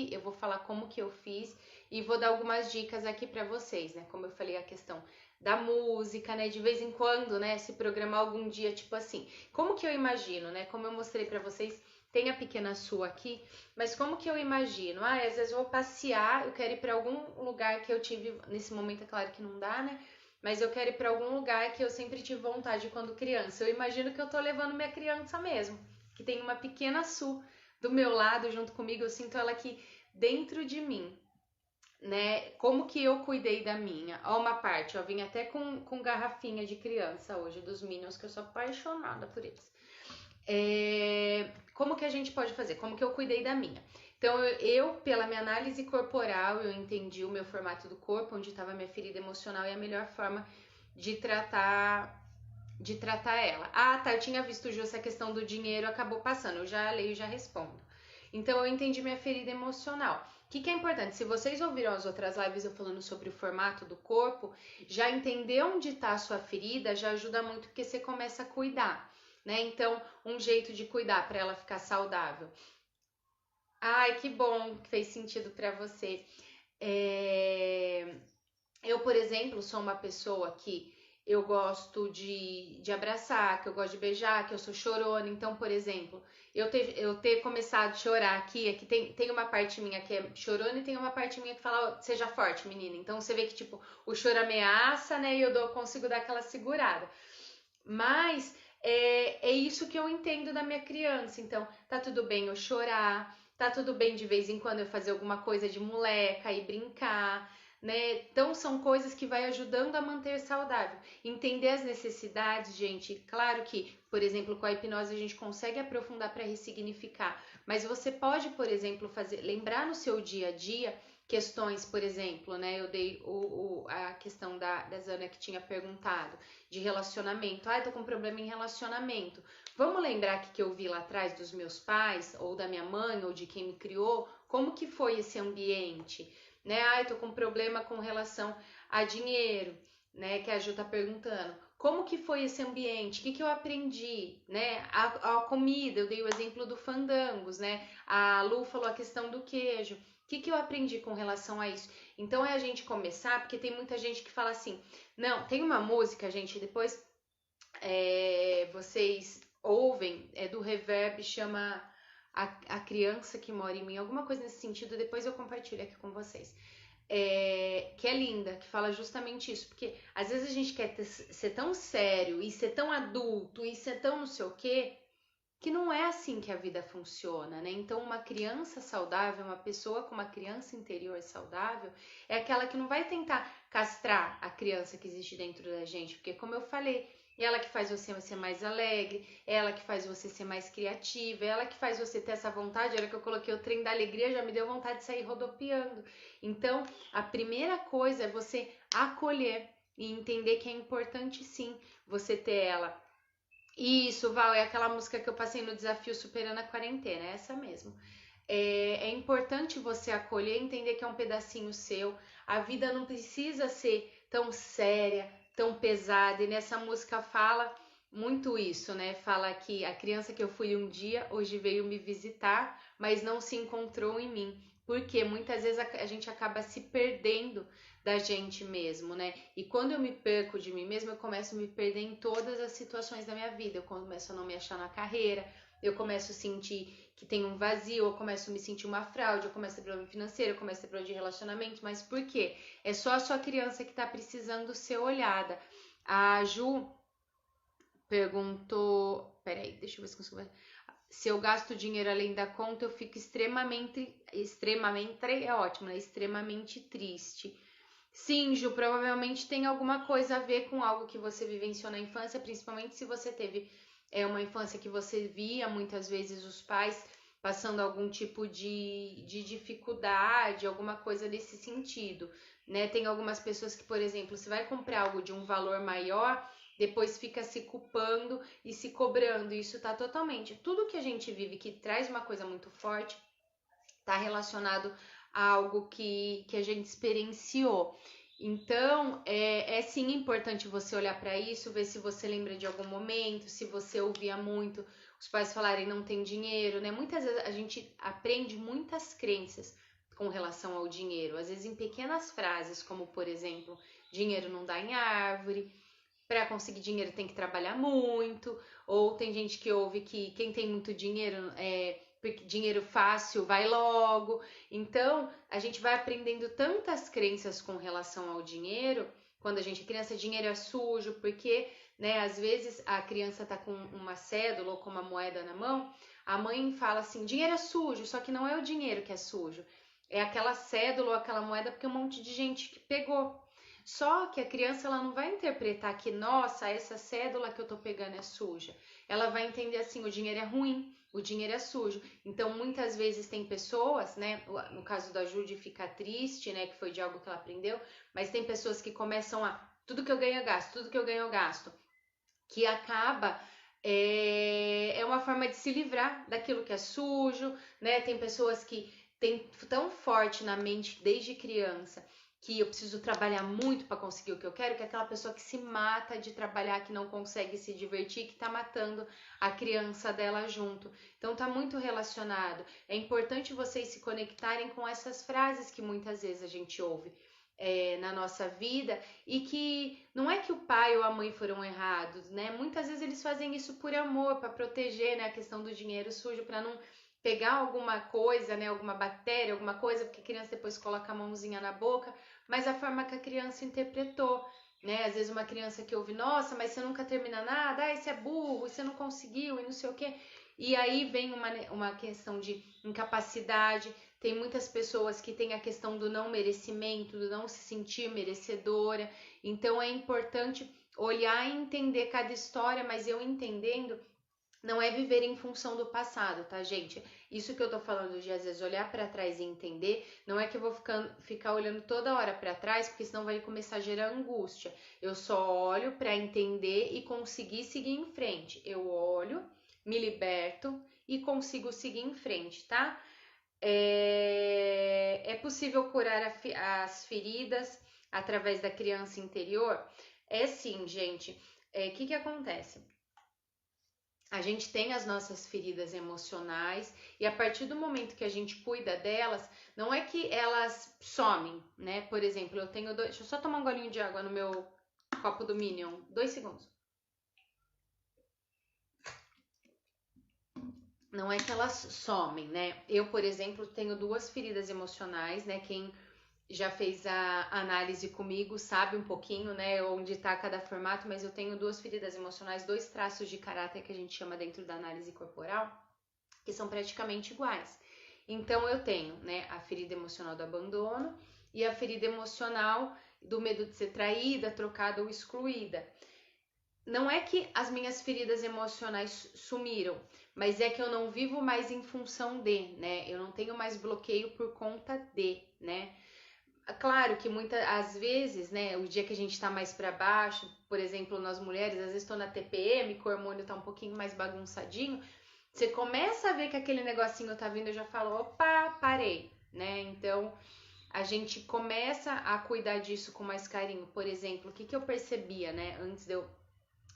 Eu vou falar como que eu fiz e vou dar algumas dicas aqui para vocês, né? Como eu falei a questão da música, né? De vez em quando, né? Se programar algum dia, tipo assim. Como que eu imagino, né? Como eu mostrei para vocês, tem a pequena sua aqui, mas como que eu imagino? Às vezes eu vou passear, eu quero ir para algum lugar que eu tive nesse momento, é claro que não dá, né? Mas eu quero ir para algum lugar que eu sempre tive vontade quando criança. Eu imagino que eu tô levando minha criança mesmo, que tem uma pequena Su do meu lado junto comigo, eu sinto ela aqui dentro de mim, né? Como que eu cuidei da minha? Ó, uma parte, eu vim até com garrafinha de criança hoje, dos Minions, que eu sou apaixonada por eles. Como que a gente pode fazer? Como que eu cuidei da minha? Então, pela minha análise corporal, eu entendi o meu formato do corpo, onde estava a minha ferida emocional e a melhor forma de tratar ela. Ah, tá, eu tinha visto justo a questão do dinheiro, acabou passando. Eu já leio e já respondo. Então, eu entendi minha ferida emocional. O que é importante? Se vocês ouviram as outras lives eu falando sobre o formato do corpo, já entender onde está a sua ferida já ajuda muito, porque você começa a cuidar, né? Então, um jeito de cuidar para ela ficar saudável. Ai, que bom que fez sentido para você. Eu, por exemplo, sou uma pessoa que eu gosto de abraçar, que eu gosto de beijar, que eu sou chorona. Então, por exemplo, eu ter começado a chorar aqui, é que tem uma parte minha que é chorona e tem uma parte minha que fala, seja forte, menina. Então, você vê que, tipo, o choro ameaça, né? E eu consigo dar aquela segurada. Mas é isso que eu entendo da minha criança. Então, tá tudo bem eu chorar, tá tudo bem de vez em quando eu fazer alguma coisa de moleca e brincar, né? Então, são coisas que vai ajudando a manter saudável. Entender as necessidades, gente. Claro que, por exemplo, com a hipnose a gente consegue aprofundar para ressignificar, mas você pode, por exemplo, lembrar no seu dia a dia questões, por exemplo, né? Eu dei a questão da Zana que tinha perguntado de relacionamento. Ah, eu tô com problema em relacionamento. Vamos lembrar que eu vi lá atrás dos meus pais, ou da minha mãe, ou de quem me criou, como que foi esse ambiente, né? Ah, eu tô com problema com relação a dinheiro, né? Que a Ju tá perguntando. Como que foi esse ambiente? O que eu aprendi, né? A comida, eu dei o exemplo do fandangos, né? A Lu falou a questão do queijo. O que eu aprendi com relação a isso? Então é a gente começar, porque tem muita gente que fala assim, não, tem uma música, gente, depois vocês ouvem, é do Reverb, chama a Criança que Mora em Mim, alguma coisa nesse sentido, depois eu compartilho aqui com vocês. Que é linda, que fala justamente isso, porque às vezes a gente quer ser tão sério e ser tão adulto e ser tão não sei o quê, que não é assim que a vida funciona, né? Então, uma criança saudável, uma pessoa com uma criança interior saudável, é aquela que não vai tentar castrar a criança que existe dentro da gente, porque, como eu falei, é ela que faz você ser mais alegre, é ela que faz você ser mais criativa, é ela que faz você ter essa vontade. A hora que eu coloquei o trem da alegria, já me deu vontade de sair rodopiando. Então, a primeira coisa é você acolher e entender que é importante, sim, você ter ela. Isso, Val, é aquela música que eu passei no desafio Superando a Quarentena, é essa mesmo. É importante você acolher e entender que é um pedacinho seu. A vida não precisa ser tão séria, tão pesada. E nessa música fala muito isso, né? Fala que a criança que eu fui um dia, hoje veio me visitar, mas não se encontrou em mim. Porque muitas vezes a gente acaba se perdendo da gente mesmo, né? E quando eu me perco de mim mesmo, eu começo a me perder em todas as situações da minha vida. Eu começo a não me achar na carreira, eu começo a sentir que tem um vazio, eu começo a me sentir uma fraude, eu começo a ter problema financeiro, eu começo a ter problema de relacionamento. Mas por quê? É só a sua criança que tá precisando ser olhada. A Ju perguntou, peraí, deixa eu ver se consigo ver. Se eu gasto dinheiro além da conta, eu fico extremamente, é ótimo, né? Extremamente triste. Sim, Ju, provavelmente tem alguma coisa a ver com algo que você vivenciou na infância, principalmente se você teve uma infância que você via muitas vezes os pais passando algum tipo de dificuldade, alguma coisa nesse sentido, né? Tem algumas pessoas que, por exemplo, você vai comprar algo de um valor maior, depois fica se culpando e se cobrando. Isso tá totalmente. Tudo que a gente vive que traz uma coisa muito forte tá relacionado a algo que a gente experienciou. Então, é sim importante você olhar para isso, ver se você lembra de algum momento, se você ouvia muito os pais falarem não tem dinheiro, né? Muitas vezes a gente aprende muitas crenças com relação ao dinheiro, às vezes em pequenas frases, como por exemplo, dinheiro não dá em árvore, para conseguir dinheiro tem que trabalhar muito, ou tem gente que ouve que quem tem muito dinheiro porque dinheiro fácil vai logo. Então, a gente vai aprendendo tantas crenças com relação ao dinheiro. Quando a gente é criança, dinheiro é sujo, porque, né, às vezes a criança tá com uma cédula ou com uma moeda na mão, a mãe fala assim, dinheiro é sujo, só que não é o dinheiro que é sujo. É aquela cédula ou aquela moeda porque um monte de gente que pegou. Só que a criança ela não vai interpretar que, nossa, essa cédula que eu tô pegando é suja. Ela vai entender assim, o dinheiro é ruim, o dinheiro é sujo. Então, muitas vezes tem pessoas, né, no caso da Judy fica triste, né, que foi de algo que ela aprendeu, mas tem pessoas que começam a, tudo que eu ganho eu gasto, tudo que eu ganho eu gasto, que acaba é uma forma de se livrar daquilo que é sujo, né? Tem pessoas que têm tão forte na mente desde criança que eu preciso trabalhar muito para conseguir o que eu quero, que é aquela pessoa que se mata de trabalhar, que não consegue se divertir, que tá matando a criança dela junto. Então tá muito relacionado. É importante vocês se conectarem com essas frases que muitas vezes a gente ouve na nossa vida e que não é que o pai ou a mãe foram errados, né? Muitas vezes eles fazem isso por amor, para proteger, né, a questão do dinheiro sujo, para não pegar alguma coisa, né, alguma bactéria, alguma coisa, porque a criança depois coloca a mãozinha na boca, mas a forma que a criança interpretou, né? Às vezes uma criança que ouve, nossa, mas você nunca termina nada, ah, você é burro, você não conseguiu e não sei o quê. E aí vem uma questão de incapacidade. Tem muitas pessoas que têm a questão do não merecimento, do não se sentir merecedora. Então é importante olhar e entender cada história, mas eu entendendo não é viver em função do passado, tá, gente? Isso que eu tô falando de às vezes olhar para trás e entender, não é que eu vou ficar olhando toda hora para trás, porque senão vai começar a gerar angústia. Eu só olho para entender e conseguir seguir em frente. Eu olho, me liberto e consigo seguir em frente, tá? É possível curar as feridas através da criança interior? É sim, gente. O que acontece? A gente tem as nossas feridas emocionais e a partir do momento que a gente cuida delas, não é que elas somem, né? Por exemplo, eu tenho dois. Deixa eu só tomar um golinho de água no meu copo do Minion. 2 segundos. Não é que elas somem, né? Eu, por exemplo, tenho 2 feridas emocionais, né? Quem já fez a análise comigo sabe um pouquinho, né, onde está cada formato, mas eu tenho 2 feridas emocionais, 2 traços de caráter que a gente chama dentro da análise corporal, que são praticamente iguais. Então eu tenho, né, a ferida emocional do abandono e a ferida emocional do medo de ser traída, trocada ou excluída. Não é que as minhas feridas emocionais sumiram, mas é que eu não vivo mais em função de, né? Eu não tenho mais bloqueio por conta de, né? Claro que às vezes, né, o dia que a gente tá mais para baixo, por exemplo, nós mulheres, às vezes tô na TPM, que o hormônio tá um pouquinho mais bagunçadinho, você começa a ver que aquele negocinho tá vindo, eu já falo, opa, parei, né? Então, a gente começa a cuidar disso com mais carinho. Por exemplo, o que que eu percebia, né,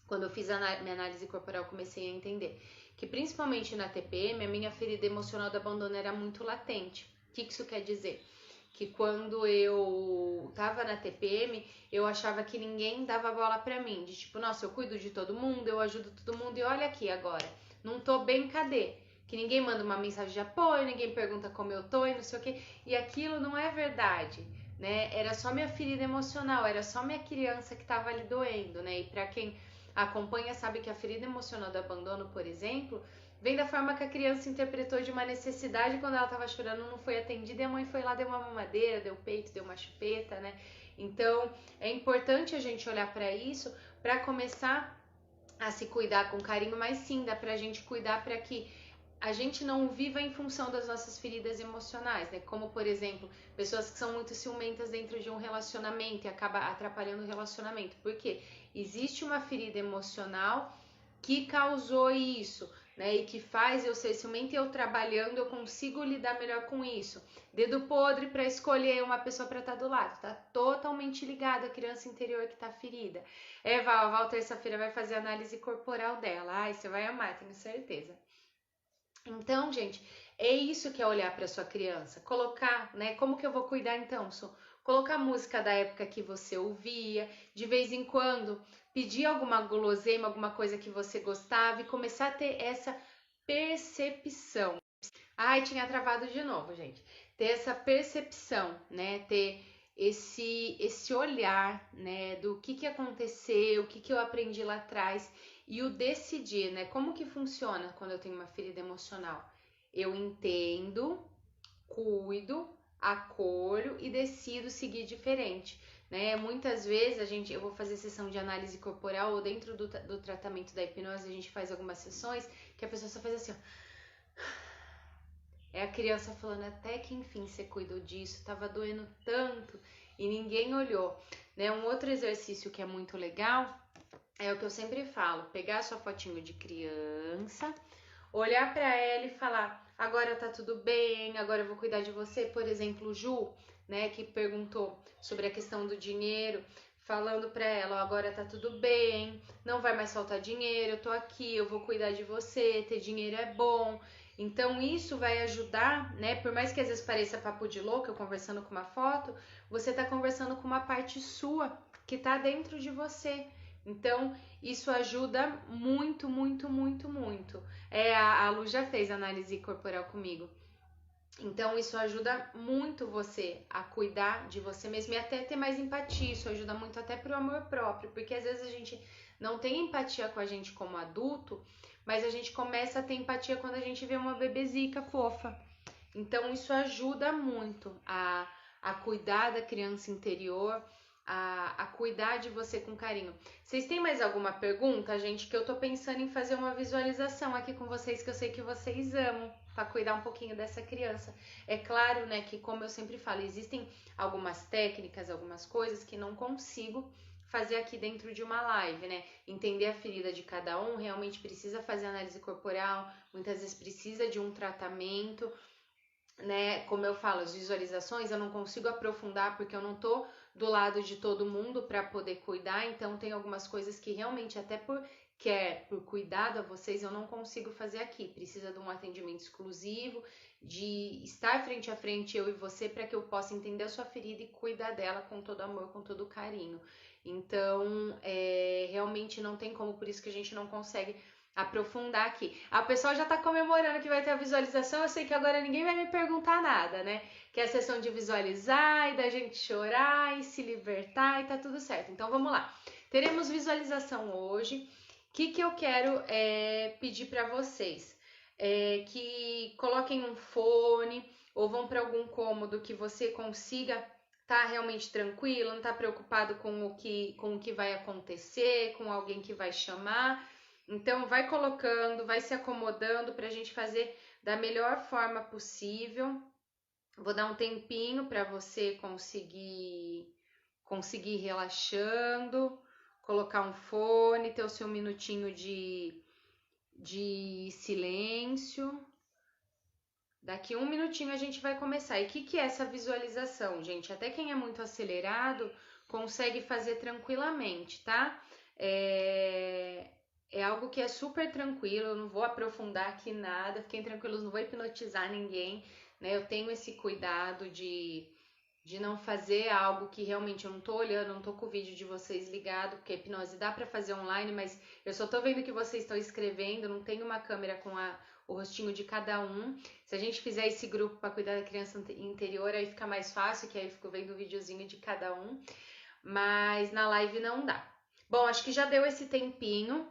quando eu fiz a minha análise corporal, eu comecei a entender que principalmente na TPM, a minha ferida emocional do abandono era muito latente. O que isso quer dizer? Que quando eu tava na TPM, eu achava que ninguém dava bola pra mim. De tipo, nossa, eu cuido de todo mundo, eu ajudo todo mundo e olha aqui agora, não tô bem, cadê? Que ninguém manda uma mensagem de apoio, ninguém pergunta como eu tô e não sei o que. E aquilo não é verdade, né? Era só minha ferida emocional, era só minha criança que tava ali doendo, né? E pra quem acompanha sabe que a ferida emocional do abandono, por exemplo, vem da forma que a criança interpretou de uma necessidade quando ela estava chorando, não foi atendida e a mãe foi lá, deu uma mamadeira, deu peito, deu uma chupeta, né? Então é importante a gente olhar para isso para começar a se cuidar com carinho, mas sim, dá pra gente cuidar para que a gente não viva em função das nossas feridas emocionais, né? Como, por exemplo, pessoas que são muito ciumentas dentro de um relacionamento e acaba atrapalhando o relacionamento. Por quê? Existe uma ferida emocional que causou isso, né? E que faz eu ser ciumenta e eu trabalhando, eu consigo lidar melhor com isso. Dedo podre para escolher uma pessoa para estar do lado, tá totalmente ligado à criança interior que tá ferida. A Val terça-feira vai fazer a análise corporal dela. Ai, você vai amar, tenho certeza. Então, gente, é isso que é olhar para sua criança, colocar, né? Como que eu vou cuidar então? Colocar música da época que você ouvia, de vez em quando pedir alguma guloseima, alguma coisa que você gostava e começar a ter essa percepção. Ai, tinha travado de novo, gente. Ter essa percepção, né? Ter esse olhar, né, do que aconteceu, o que eu aprendi lá atrás e o decidir, né? Como que funciona quando eu tenho uma ferida emocional? Eu entendo, cuido, acolho e decido seguir diferente. né? Muitas vezes eu vou fazer sessão de análise corporal ou dentro do tratamento da hipnose a gente faz algumas sessões que a pessoa só faz assim, ó. É a criança falando, até que enfim você cuidou disso, tava doendo tanto e ninguém olhou, né? Um outro exercício que é muito legal é o que eu sempre falo, pegar a sua fotinho de criança, olhar para ela e falar, agora tá tudo bem, agora eu vou cuidar de você. Por exemplo, Ju, né, que perguntou sobre a questão do dinheiro, falando para ela, agora tá tudo bem, não vai mais faltar dinheiro, eu tô aqui, eu vou cuidar de você, ter dinheiro é bom. Então isso vai ajudar, né? Por mais que às vezes pareça papo de louco, eu conversando com uma foto, você tá conversando com uma parte sua que tá dentro de você. Então, isso ajuda muito, muito, muito, muito. A Lu já fez análise corporal comigo. Então, isso ajuda muito você a cuidar de você mesmo e até ter mais empatia. Isso ajuda muito até pro amor próprio, porque às vezes a gente não tem empatia com a gente como adulto, mas a gente começa a ter empatia quando a gente vê uma bebezica fofa. Então, isso ajuda muito a cuidar da criança interior, a cuidar de você com carinho. Vocês têm mais alguma pergunta, gente? Que eu tô pensando em fazer uma visualização aqui com vocês, que eu sei que vocês amam, para cuidar um pouquinho dessa criança. É claro, né, que como eu sempre falo, existem algumas técnicas, algumas coisas que não consigo fazer aqui dentro de uma live, né? Entender a ferida de cada um, realmente precisa fazer análise corporal, muitas vezes precisa de um tratamento, né? Como eu falo, as visualizações eu não consigo aprofundar porque eu não tô do lado de todo mundo para poder cuidar, então tem algumas coisas que realmente até por cuidado a vocês eu não consigo fazer aqui. Precisa de um atendimento exclusivo, de estar frente a frente eu e você para que eu possa entender a sua ferida e cuidar dela com todo amor, com todo carinho. Então, realmente não tem como, por isso que a gente não consegue aprofundar aqui. A pessoa já tá comemorando que vai ter a visualização, eu sei que agora ninguém vai me perguntar nada, né? Que é a sessão de visualizar e da gente chorar e se libertar e tá tudo certo. Então vamos lá. Teremos visualização hoje. O que eu quero pedir para vocês? Que coloquem um fone ou vão para algum cômodo que você consiga tá realmente tranquilo, não tá preocupado com o que vai acontecer, com alguém que vai chamar. Então, vai colocando, vai se acomodando para a gente fazer da melhor forma possível. Vou dar um tempinho para você conseguir relaxando, colocar um fone, ter o seu minutinho de silêncio. Daqui um minutinho a gente vai começar. E o que é essa visualização, gente? Até quem é muito acelerado consegue fazer tranquilamente, tá? É algo que é super tranquilo, eu não vou aprofundar aqui nada, fiquem tranquilos, não vou hipnotizar ninguém, né? Eu tenho esse cuidado de não fazer algo que realmente eu não tô olhando, não tô com o vídeo de vocês ligado, porque a hipnose dá para fazer online, mas eu só tô vendo que vocês estão escrevendo, não tem uma câmera com o rostinho de cada um. Se a gente fizer esse grupo para cuidar da criança interior, aí fica mais fácil, que aí eu fico vendo o videozinho de cada um, mas na live não dá. Bom, acho que já deu esse tempinho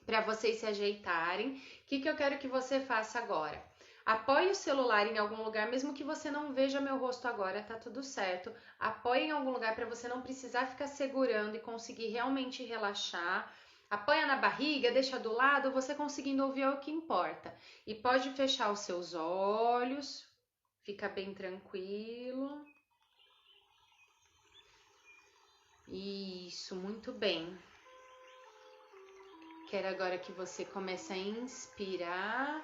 para vocês se ajeitarem. O que eu quero que você faça agora? Apoie o celular em algum lugar, mesmo que você não veja meu rosto agora, tá tudo certo. Apoie em algum lugar para você não precisar ficar segurando e conseguir realmente relaxar. Apoia na barriga, deixa do lado, você conseguindo ouvir é o que importa. E pode fechar os seus olhos, fica bem tranquilo. Isso, muito bem. Quero agora que você comece a inspirar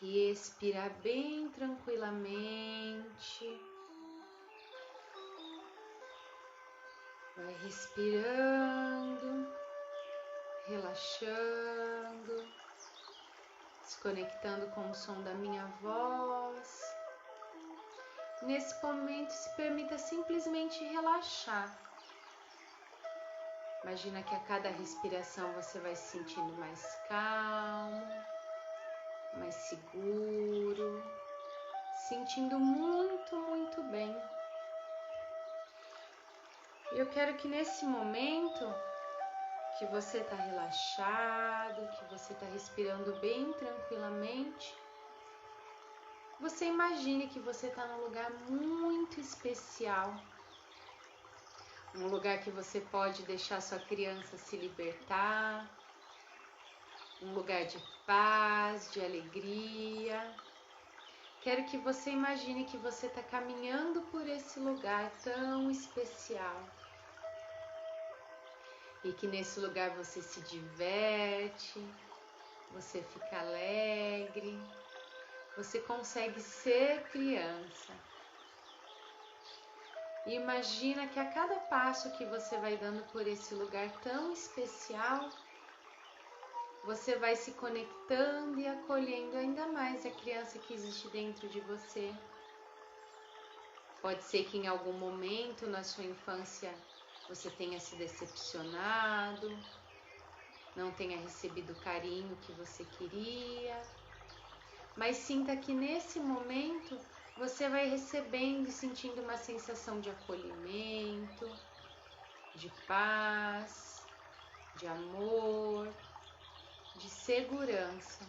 e expirar bem tranquilamente. Vai respirando, relaxando, se conectando com o som da minha voz. Nesse momento, se permita simplesmente relaxar. Imagina que a cada respiração você vai se sentindo mais calmo, mais seguro, sentindo muito, muito bem. E eu quero que nesse momento que você está relaxado, que você está respirando bem tranquilamente, você imagine que você está num lugar muito especial, um lugar que você pode deixar sua criança se libertar, um lugar de paz, de alegria. Quero que você imagine que você está caminhando por esse lugar tão especial e que nesse lugar você se diverte, você fica alegre, você consegue ser criança. E imagina que a cada passo que você vai dando por esse lugar tão especial, você vai se conectando e acolhendo ainda mais a criança que existe dentro de você. Pode ser que em algum momento na sua infância você tenha se decepcionado, não tenha recebido o carinho que você queria, mas sinta que nesse momento você vai recebendo e sentindo uma sensação de acolhimento, de paz, de amor, de segurança.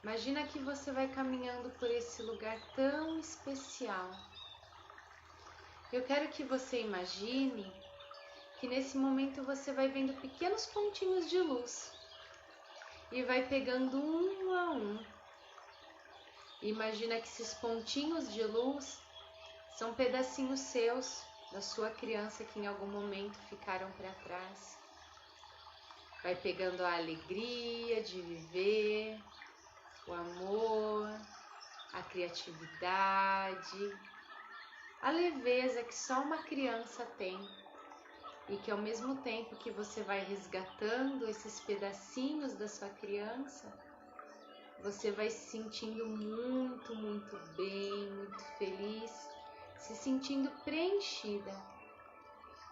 Imagina que você vai caminhando por esse lugar tão especial. Eu quero que você imagine que nesse momento você vai vendo pequenos pontinhos de luz e vai pegando um a um. Imagina que esses pontinhos de luz são pedacinhos seus, da sua criança que em algum momento ficaram para trás. Vai pegando a alegria de viver, o amor, a criatividade, a leveza que só uma criança tem. E que ao mesmo tempo que você vai resgatando esses pedacinhos da sua criança, você vai se sentindo muito, muito bem, muito feliz, se sentindo preenchida.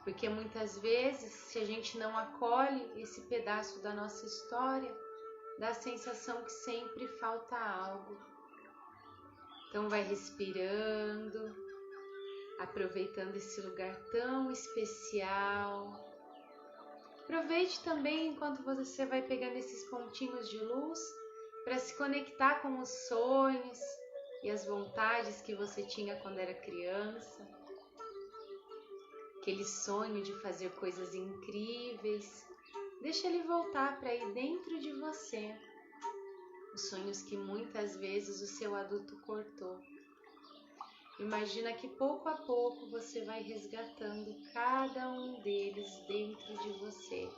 Porque muitas vezes, se a gente não acolhe esse pedaço da nossa história, dá a sensação que sempre falta algo. Então vai respirando, aproveitando esse lugar tão especial. Aproveite também enquanto você vai pegando esses pontinhos de luz para se conectar com os sonhos e as vontades que você tinha quando era criança. Aquele sonho de fazer coisas incríveis, deixa ele voltar para aí dentro de você. Os sonhos que muitas vezes o seu adulto cortou. Imagina que pouco a pouco você vai resgatando cada um deles dentro de você,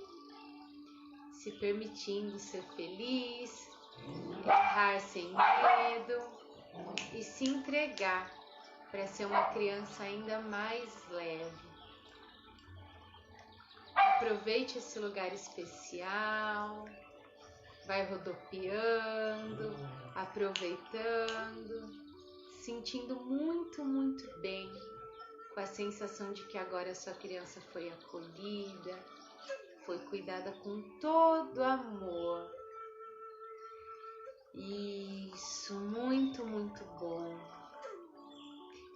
se permitindo ser feliz, errar sem medo e se entregar para ser uma criança ainda mais leve. Aproveite esse lugar especial, vai rodopiando, aproveitando, sentindo muito, muito bem, com a sensação de que agora a sua criança foi acolhida, foi cuidada com todo amor. Isso, muito, muito bom.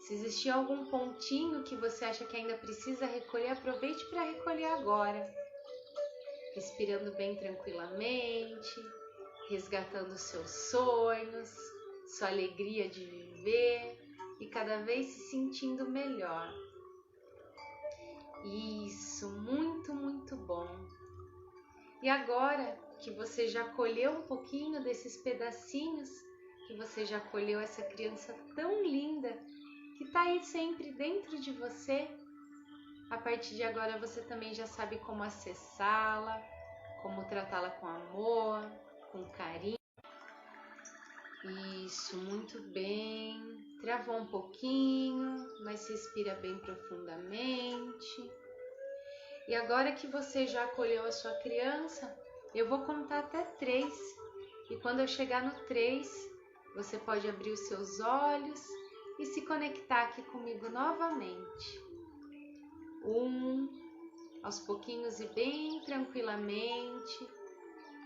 Se existir algum pontinho que você acha que ainda precisa recolher, aproveite para recolher agora. Respirando bem tranquilamente, resgatando os seus sonhos, sua alegria de viver e cada vez se sentindo melhor. Isso, muito, muito bom. E agora que você já colheu um pouquinho desses pedacinhos, que você já colheu essa criança tão linda, que está aí sempre dentro de você, a partir de agora você também já sabe como acessá-la, como tratá-la com amor, com carinho. Isso, muito bem. Travou um pouquinho, mas respira bem profundamente. E agora que você já acolheu a sua criança, eu vou contar até 3. E quando eu chegar no 3, você pode abrir os seus olhos e se conectar aqui comigo novamente. 1, aos pouquinhos e bem tranquilamente,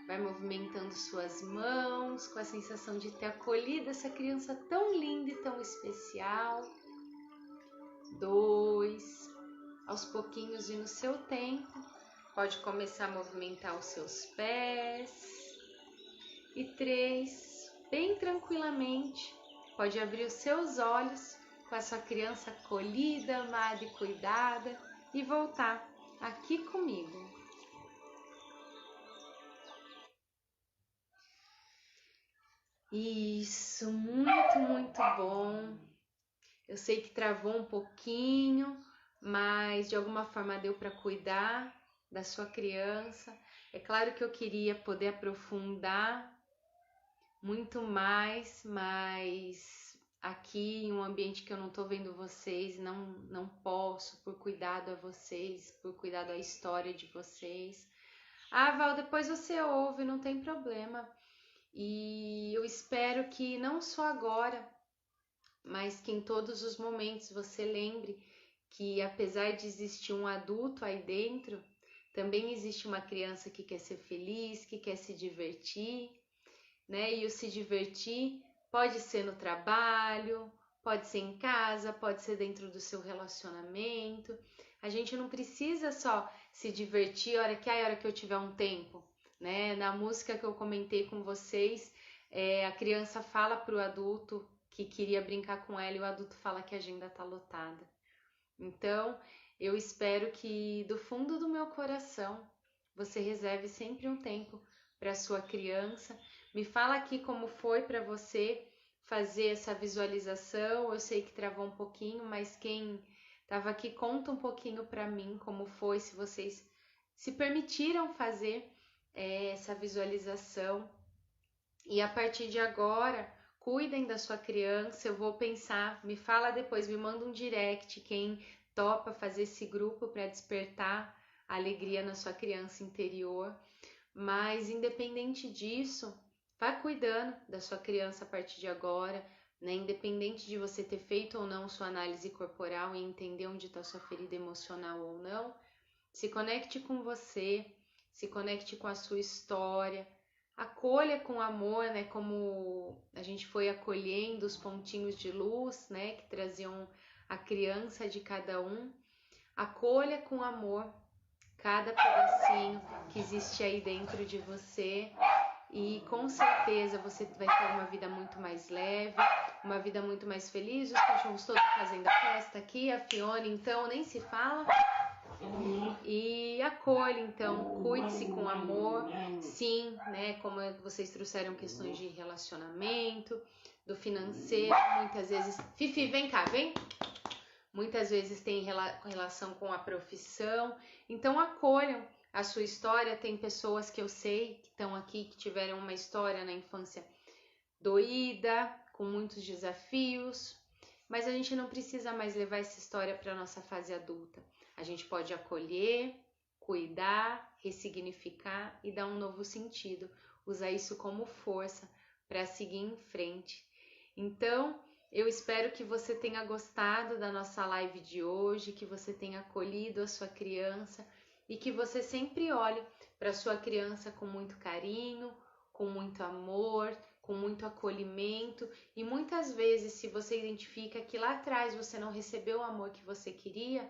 vai movimentando suas mãos com a sensação de ter acolhido essa criança tão linda e tão especial. 2, aos pouquinhos e no seu tempo, pode começar a movimentar os seus pés. E 3, bem tranquilamente, pode abrir os seus olhos com a sua criança acolhida, amada e cuidada e voltar aqui comigo. Isso, muito bom. Eu sei que travou um pouquinho, mas de alguma forma deu para cuidar da sua criança. É claro que eu queria poder aprofundar muito mais, mas aqui em um ambiente que eu não estou vendo vocês, não posso, por cuidado a vocês, por cuidado à história de vocês. Ah, Val, depois você ouve, não tem problema. E eu espero que não só agora, mas que em todos os momentos você lembre que apesar de existir um adulto aí dentro, também existe uma criança que quer ser feliz, que quer se divertir, né? E o se divertir pode ser no trabalho, pode ser em casa, pode ser dentro do seu relacionamento. A gente não precisa só se divertir a hora que eu tiver um tempo, né? Na música que eu comentei com vocês, a criança fala para o adulto que queria brincar com ela e o adulto fala que a agenda está lotada. Então, eu espero que do fundo do meu coração você reserve sempre um tempo para sua criança. Me fala aqui como foi para você fazer essa visualização. Eu sei que travou um pouquinho, mas quem estava aqui conta um pouquinho para mim como foi, se vocês se permitiram fazer essa visualização. E a partir de agora, cuidem da sua criança. Eu vou pensar, me fala depois, me manda um direct quem topa fazer esse grupo para despertar a alegria na sua criança interior. Mas independente disso, vá cuidando da sua criança a partir de agora, né? Independente de você ter feito ou não sua análise corporal e entender onde está sua ferida emocional ou não, se conecte com você, se conecte com a sua história, acolha com amor, né? Como a gente foi acolhendo os pontinhos de luz, né? Que traziam a criança de cada um. Acolha com amor cada pedacinho que existe aí dentro de você e com certeza você vai ter uma vida muito mais leve, uma vida muito mais feliz. Os cachorros todos fazendo a festa aqui, a Fiona então nem se fala. E acolhe, então, cuide-se com amor, sim, né? Como vocês trouxeram questões de relacionamento, do financeiro, muitas vezes. Fifi, vem cá, vem. Muitas vezes tem relação com a profissão, então acolham a sua história. Tem pessoas que eu sei que estão aqui que tiveram uma história na infância doída, com muitos desafios, mas a gente não precisa mais levar essa história para a nossa fase adulta. A gente pode acolher, cuidar, ressignificar e dar um novo sentido, usar isso como força para seguir em frente. Então, eu espero que você tenha gostado da nossa live de hoje, que você tenha acolhido a sua criança e que você sempre olhe para a sua criança com muito carinho, com muito amor, com muito acolhimento. E muitas vezes, se você identifica que lá atrás você não recebeu o amor que você queria,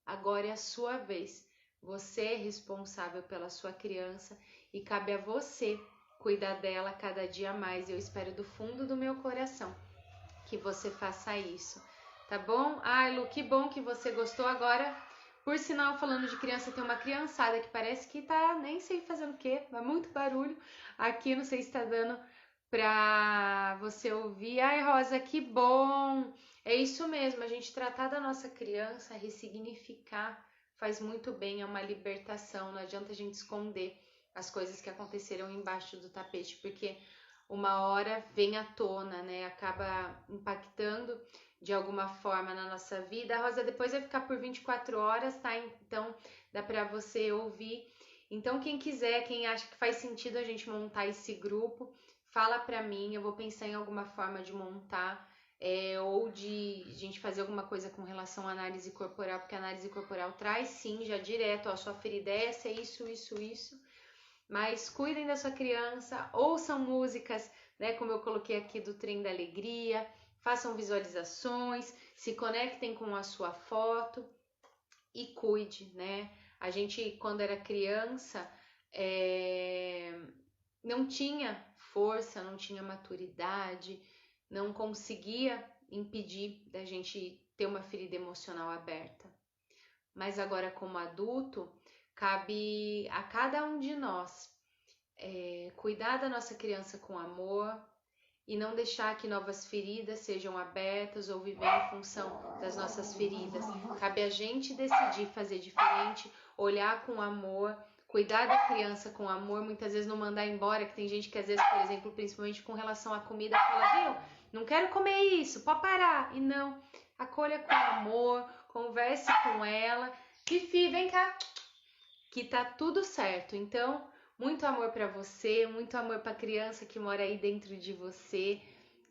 agora é a sua vez. Você é responsável pela sua criança e cabe a você cuidar dela cada dia mais. Eu espero do fundo do meu coração que você faça isso, tá bom? Ai, Lu, que bom que você gostou. Agora, por sinal, falando de criança, tem uma criançada que parece que tá nem sei fazendo o quê, mas muito barulho aqui, não sei se tá dando pra você ouvir. Ai, Rosa, que bom! É isso mesmo, a gente tratar da nossa criança, ressignificar, faz muito bem, é uma libertação. Não adianta a gente esconder as coisas que aconteceram embaixo do tapete, porque uma hora vem à tona, né? Acaba impactando de alguma forma na nossa vida. A Rosa depois vai ficar por 24 horas, tá? Então dá para você ouvir. Então quem quiser, quem acha que faz sentido a gente montar esse grupo, fala para mim, eu vou pensar em alguma forma de montar, ou de a gente fazer alguma coisa com relação à análise corporal, porque a análise corporal traz sim, já direto, ó, sua ferida é essa, isso. Mas cuidem da sua criança, ouçam músicas, né, como eu coloquei aqui do Trem da Alegria, façam visualizações, se conectem com a sua foto e cuide, né? A gente, quando era criança, não tinha força, não tinha maturidade, não conseguia impedir da gente ter uma ferida emocional aberta. Mas agora, como adulto, cabe a cada um de nós cuidar da nossa criança com amor e não deixar que novas feridas sejam abertas ou viver em função das nossas feridas. Cabe a gente decidir fazer diferente, olhar com amor, cuidar da criança com amor, muitas vezes não mandar embora, que tem gente que às vezes, por exemplo, principalmente com relação à comida, fala, viu, não quero comer isso, pode parar. E não, acolha com amor, converse com ela, Fifi, vem cá, que tá tudo certo. Então, muito amor para você, muito amor para a criança que mora aí dentro de você.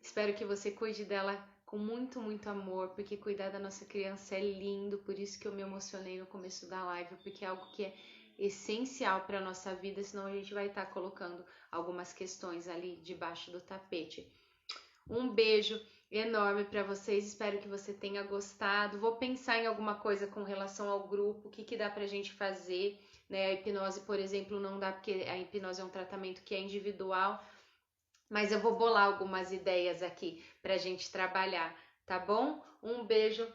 Espero que você cuide dela com muito, muito amor, porque cuidar da nossa criança é lindo. Por isso que eu me emocionei no começo da live, porque é algo que é essencial para nossa vida, senão a gente vai estar colocando algumas questões ali debaixo do tapete. Um beijo enorme para vocês, espero que você tenha gostado. Vou pensar em alguma coisa com relação ao grupo, o que dá pra gente fazer, né? A hipnose, por exemplo, não dá porque a hipnose é um tratamento que é individual, mas eu vou bolar algumas ideias aqui pra gente trabalhar, tá bom? Um beijo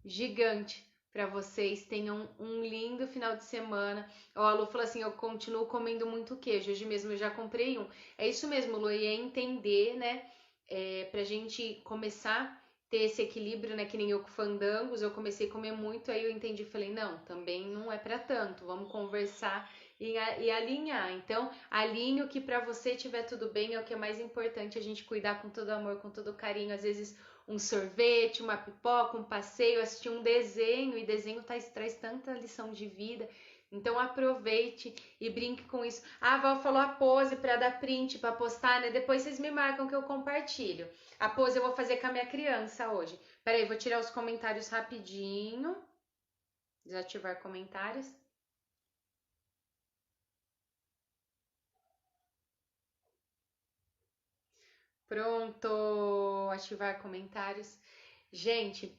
gigante para vocês, tenham um lindo final de semana. Ó, a Lu falou assim, eu continuo comendo muito queijo, hoje mesmo eu já comprei um. É isso mesmo, Lu, e é entender, né, pra gente começar a ter esse equilíbrio, né, que nem eu com fandangos, eu comecei a comer muito, aí eu entendi, falei, não, também não é para tanto, vamos conversar e alinhar. Então, alinhe o que para você tiver tudo bem, é o que é mais importante, a gente cuidar com todo amor, com todo carinho, às vezes um sorvete, uma pipoca, um passeio, assistir um desenho, e desenho traz tanta lição de vida. Então aproveite e brinque com isso. Ah, a Val falou a pose para dar print, para postar, né? Depois vocês me marcam que eu compartilho. A pose eu vou fazer com a minha criança hoje. Peraí, vou tirar os comentários rapidinho. Desativar comentários. Pronto, ativar comentários. Gente,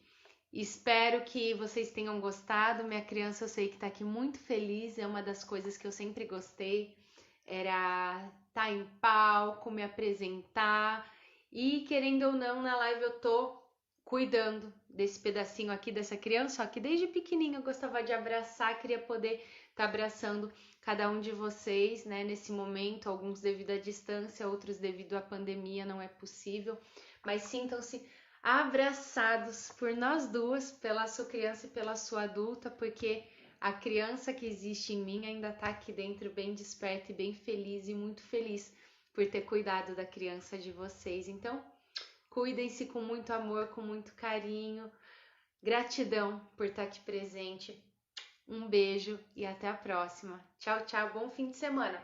espero que vocês tenham gostado. Minha criança, eu sei que tá aqui muito feliz. É uma das coisas que eu sempre gostei. Era estar em palco, me apresentar. E querendo ou não, na live eu tô cuidando desse pedacinho aqui dessa criança, ó, que desde pequenininha eu gostava de abraçar, queria poder estar abraçando cada um de vocês, né, nesse momento, alguns devido à distância, outros devido à pandemia, não é possível, mas sintam-se abraçados por nós duas, pela sua criança e pela sua adulta, porque a criança que existe em mim ainda está aqui dentro, bem desperta e bem feliz, e muito feliz por ter cuidado da criança de vocês. Então, cuidem-se com muito amor, com muito carinho. Gratidão por estar aqui presente. Um beijo e até a próxima. Tchau, tchau. Bom fim de semana.